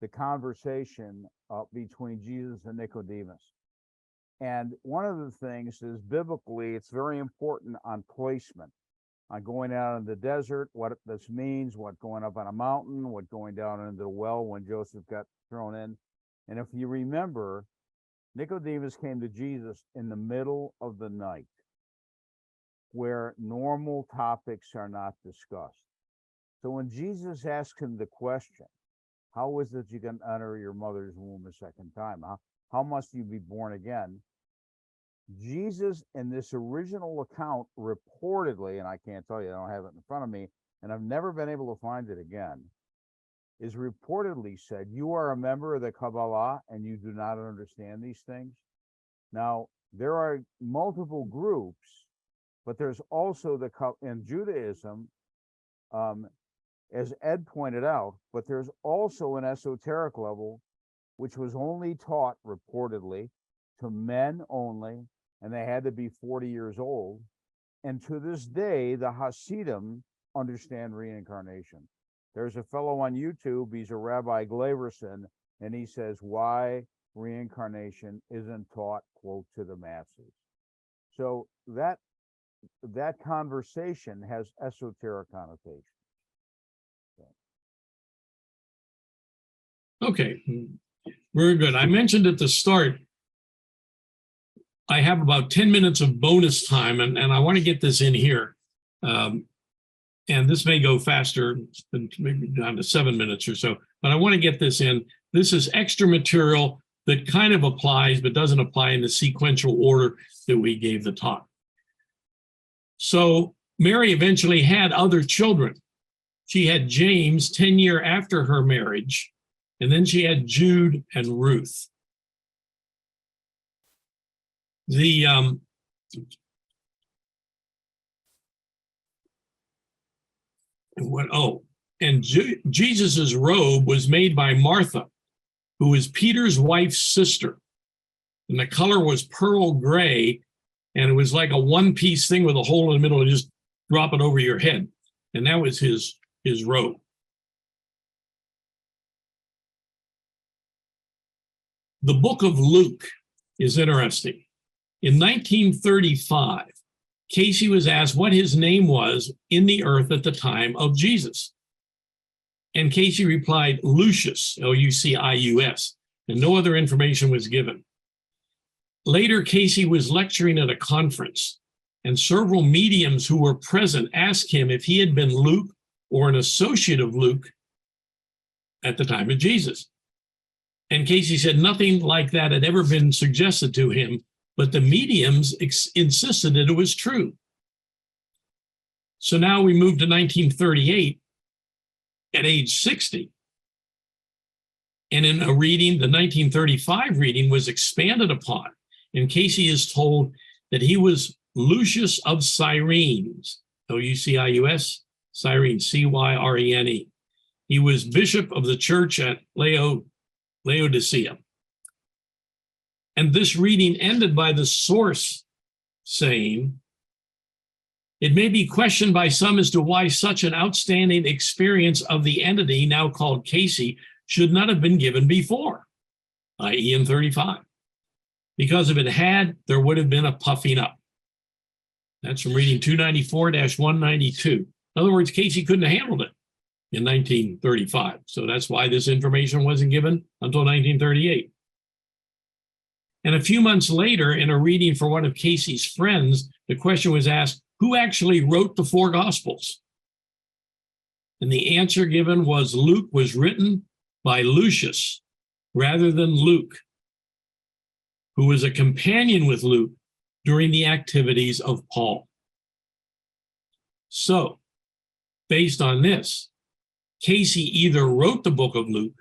the conversation between Jesus and Nicodemus. And one of the things is biblically, it's very important on placement, on going out in the desert, what this means, what going up on a mountain, what going down into the well when Joseph got thrown in. And if you remember, Nicodemus came to Jesus in the middle of the night, where normal topics are not discussed. So when Jesus asked him the question, how is it you can enter your mother's womb a second time? How must you be born again? Jesus, in this original account, reportedly, and I can't tell you, I don't have it in front of me, and I've never been able to find it again, is reportedly said, you are a member of the Kabbalah and you do not understand these things. Now, there are multiple groups, but there's also in Judaism, as Ed pointed out, but there's also an esoteric level, which was only taught reportedly to men only, and they had to be 40 years old. And to this day, the Hasidim understand reincarnation. There's a fellow on YouTube, he's a Rabbi Glaverson, and he says why reincarnation isn't taught, quote, to the masses. So that conversation has esoteric connotation. Okay. Very good. I mentioned at the start, I have about 10 minutes of bonus time, and I want to get this in here. And this may go faster, maybe down to 7 minutes or so, but I want to get this in. This is extra material that kind of applies, but doesn't apply in the sequential order that we gave the talk. So Mary eventually had other children. She had James 10 years after her marriage, and then she had Jude and Ruth. And Jesus's robe was made by Martha, who was Peter's wife's sister. And the color was pearl gray, and it was like a one-piece thing with a hole in the middle and just drop it over your head. And that was his robe. The book of Luke is interesting. In 1935, Cayce was asked what his name was in the earth at the time of Jesus. And Cayce replied, Lucius, Lucius, and no other information was given. Later, Cayce was lecturing at a conference, and several mediums who were present asked him if he had been Luke or an associate of Luke at the time of Jesus. And Cayce said nothing like that had ever been suggested to him, but the mediums insisted that it was true. So now we move to 1938 at age 60. And in a reading, the 1935 reading was expanded upon. And Cayce is told that he was Lucius of Cyrene, Lucius, Cyrene, Cyrene. He was bishop of the church at Laodicea. And this reading ended by the source saying, it may be questioned by some as to why such an outstanding experience of the entity now called Cayce should not have been given before, i.e. in 35. Because if it had, there would have been a puffing up. That's from reading 294-192. In other words, Cayce couldn't have handled it in 1935. So that's why this information wasn't given until 1938. And a few months later, in a reading for one of Cayce's friends, the question was asked, who actually wrote the four Gospels? And the answer given was Luke was written by Lucius rather than Luke, who was a companion with Luke during the activities of Paul. So, based on this, Cayce either wrote the book of Luke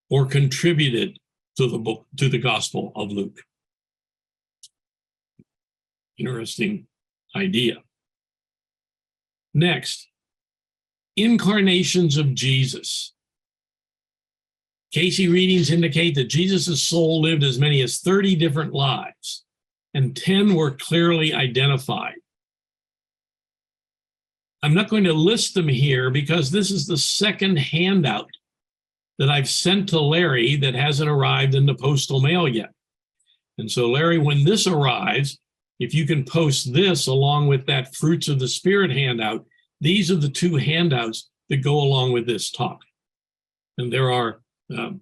or contributed to the Gospel of Luke. Interesting idea. Next, incarnations of Jesus. Cayce readings indicate that Jesus' soul lived as many as 30 different lives, and 10 were clearly identified. I'm not going to list them here because this is the second handout that I've sent to Larry that hasn't arrived in the postal mail yet. And so, Larry, when this arrives, if you can post this along with that Fruits of the Spirit handout, these are the two handouts that go along with this talk. And there are 10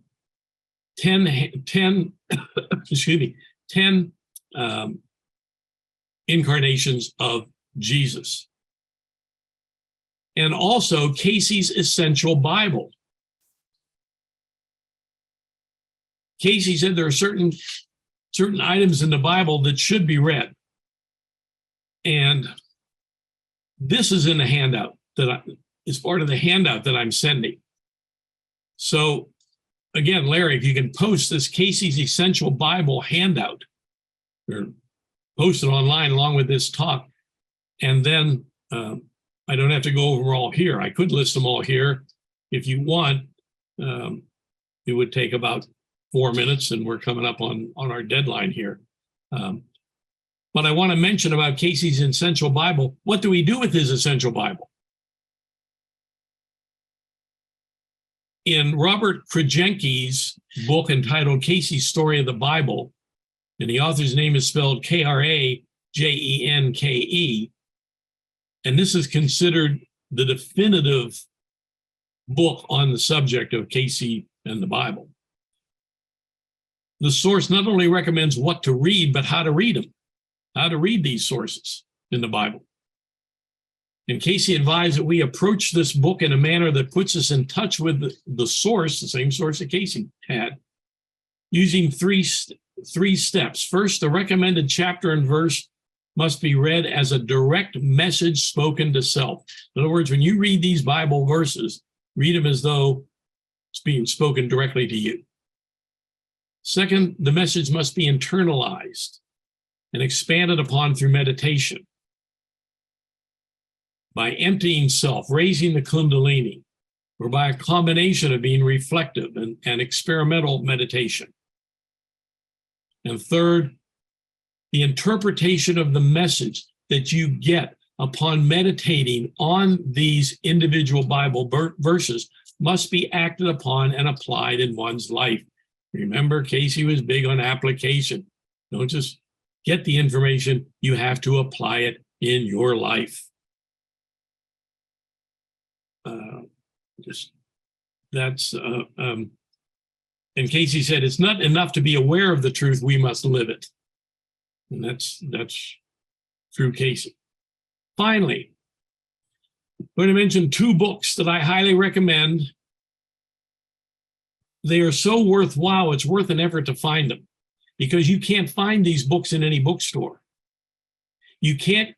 incarnations of Jesus. And also Cayce's Essential Bible. Cayce said there are certain items in the Bible that should be read. And this is in the handout is part of the handout that I'm sending. So again, Larry, if you can post this Cayce's Essential Bible handout, or post it online along with this talk, and then I don't have to go over all here. I could list them all here. If you want, it would take about 4 minutes, and we're coming up on our deadline here. But I want to mention about Cayce's Essential Bible. What do we do with his Essential Bible? In Robert Krajenke's book entitled Cayce's Story of the Bible, and the author's name is spelled Krajenke, and this is considered the definitive book on the subject of Cayce and the Bible. The source not only recommends what to read, but how to read them, how to read these sources in the Bible. And Cayce advised that we approach this book in a manner that puts us in touch with the source, the same source that Cayce had, using three steps. First, the recommended chapter and verse must be read as a direct message spoken to self. In other words, when you read these Bible verses, read them as though it's being spoken directly to you. Second, the message must be internalized and expanded upon through meditation. By emptying self, raising the Kundalini, or by a combination of being reflective and experimental meditation. And third, the interpretation of the message that you get upon meditating on these individual Bible verses must be acted upon and applied in one's life. Remember, Cayce was big on application. Don't just get the information, you have to apply it in your life. And Cayce said, it's not enough to be aware of the truth, we must live it. And that's through Cayce. Finally, I'm going to mention two books that I highly recommend. They are so worthwhile, it's worth an effort to find them, because you can't find these books in any bookstore. You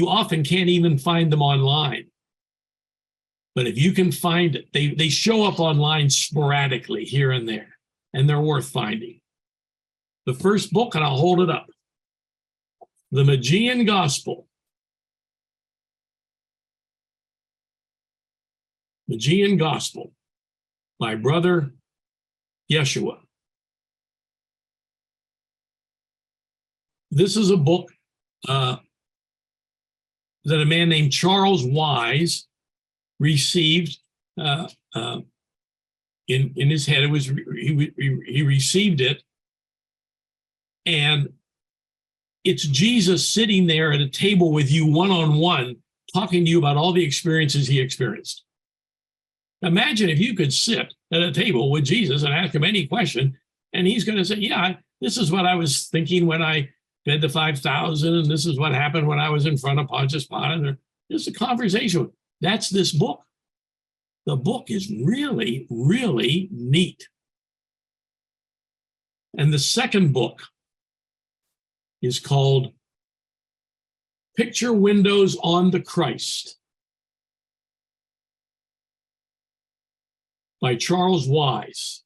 often can't even find them online. But if you can find it, they show up online sporadically here and there, and they're worth finding. The first book, and I'll hold it up, The Magian Gospel. Magian Gospel by Brother Yeshua. This is a book that a man named Charles Wise received in his head. It was he received it, and it's Jesus sitting there at a table with you one-on-one, talking to you about all the experiences he experienced. Imagine if you could sit at a table with Jesus and ask him any question, and he's going to say, yeah, this is what I was thinking when I fed the 5,000, and this is what happened when I was in front of Pontius Pilate. There's a conversation. That's this book. The book is really, really neat. And the second book is called Picture Windows on the Christ by Charles Wise.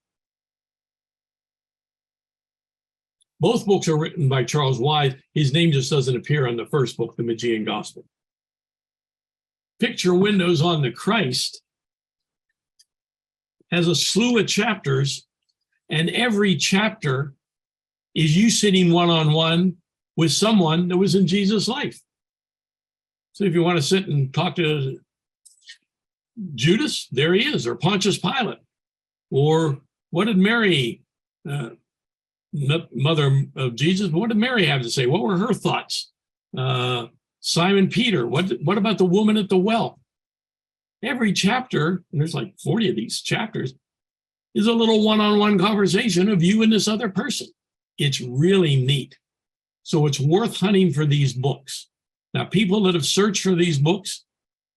Both books are written by Charles Wise. His name just doesn't appear on the first book, The Magian Gospel. Picture Windows on the Christ has a slew of chapters, and every chapter is you sitting one-on-one with someone that was in Jesus' life. So if you want to sit and talk to Judas, there he is, or Pontius Pilate, or what did Mary, mother of Jesus, what did Mary have to say? What were her thoughts? Simon Peter, what about the woman at the well? Every chapter, and there's like 40 of these chapters, is a little one-on-one conversation of you and this other person. It's really neat. So it's worth hunting for these books. Now, people that have searched for these books,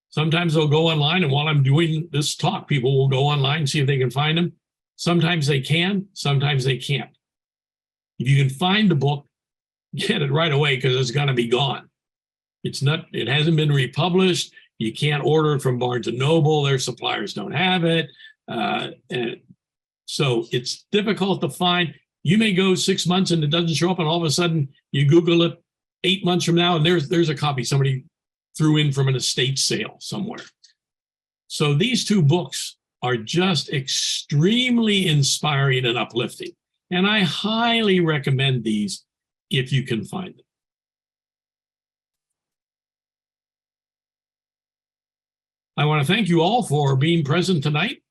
sometimes they'll go online, and while I'm doing this talk, people will go online and see if they can find them. Sometimes they can, sometimes they can't. If you can find the book, get it right away, because it's going to be gone. It hasn't been republished. You can't order it from Barnes & Noble. Their suppliers don't have it. And so it's difficult to find. You may go 6 months and it doesn't show up, and all of a sudden you Google it 8 months from now, and there's a copy somebody threw in from an estate sale somewhere. So these two books are just extremely inspiring and uplifting. And I highly recommend these if you can find them. I want to thank you all for being present tonight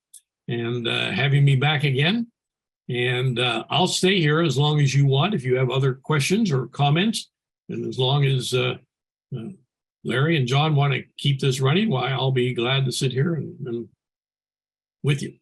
and having me back again. And I'll stay here as long as you want if you have other questions or comments. And as long as Larry and John want to keep this running, why, I'll be glad to sit here and with you.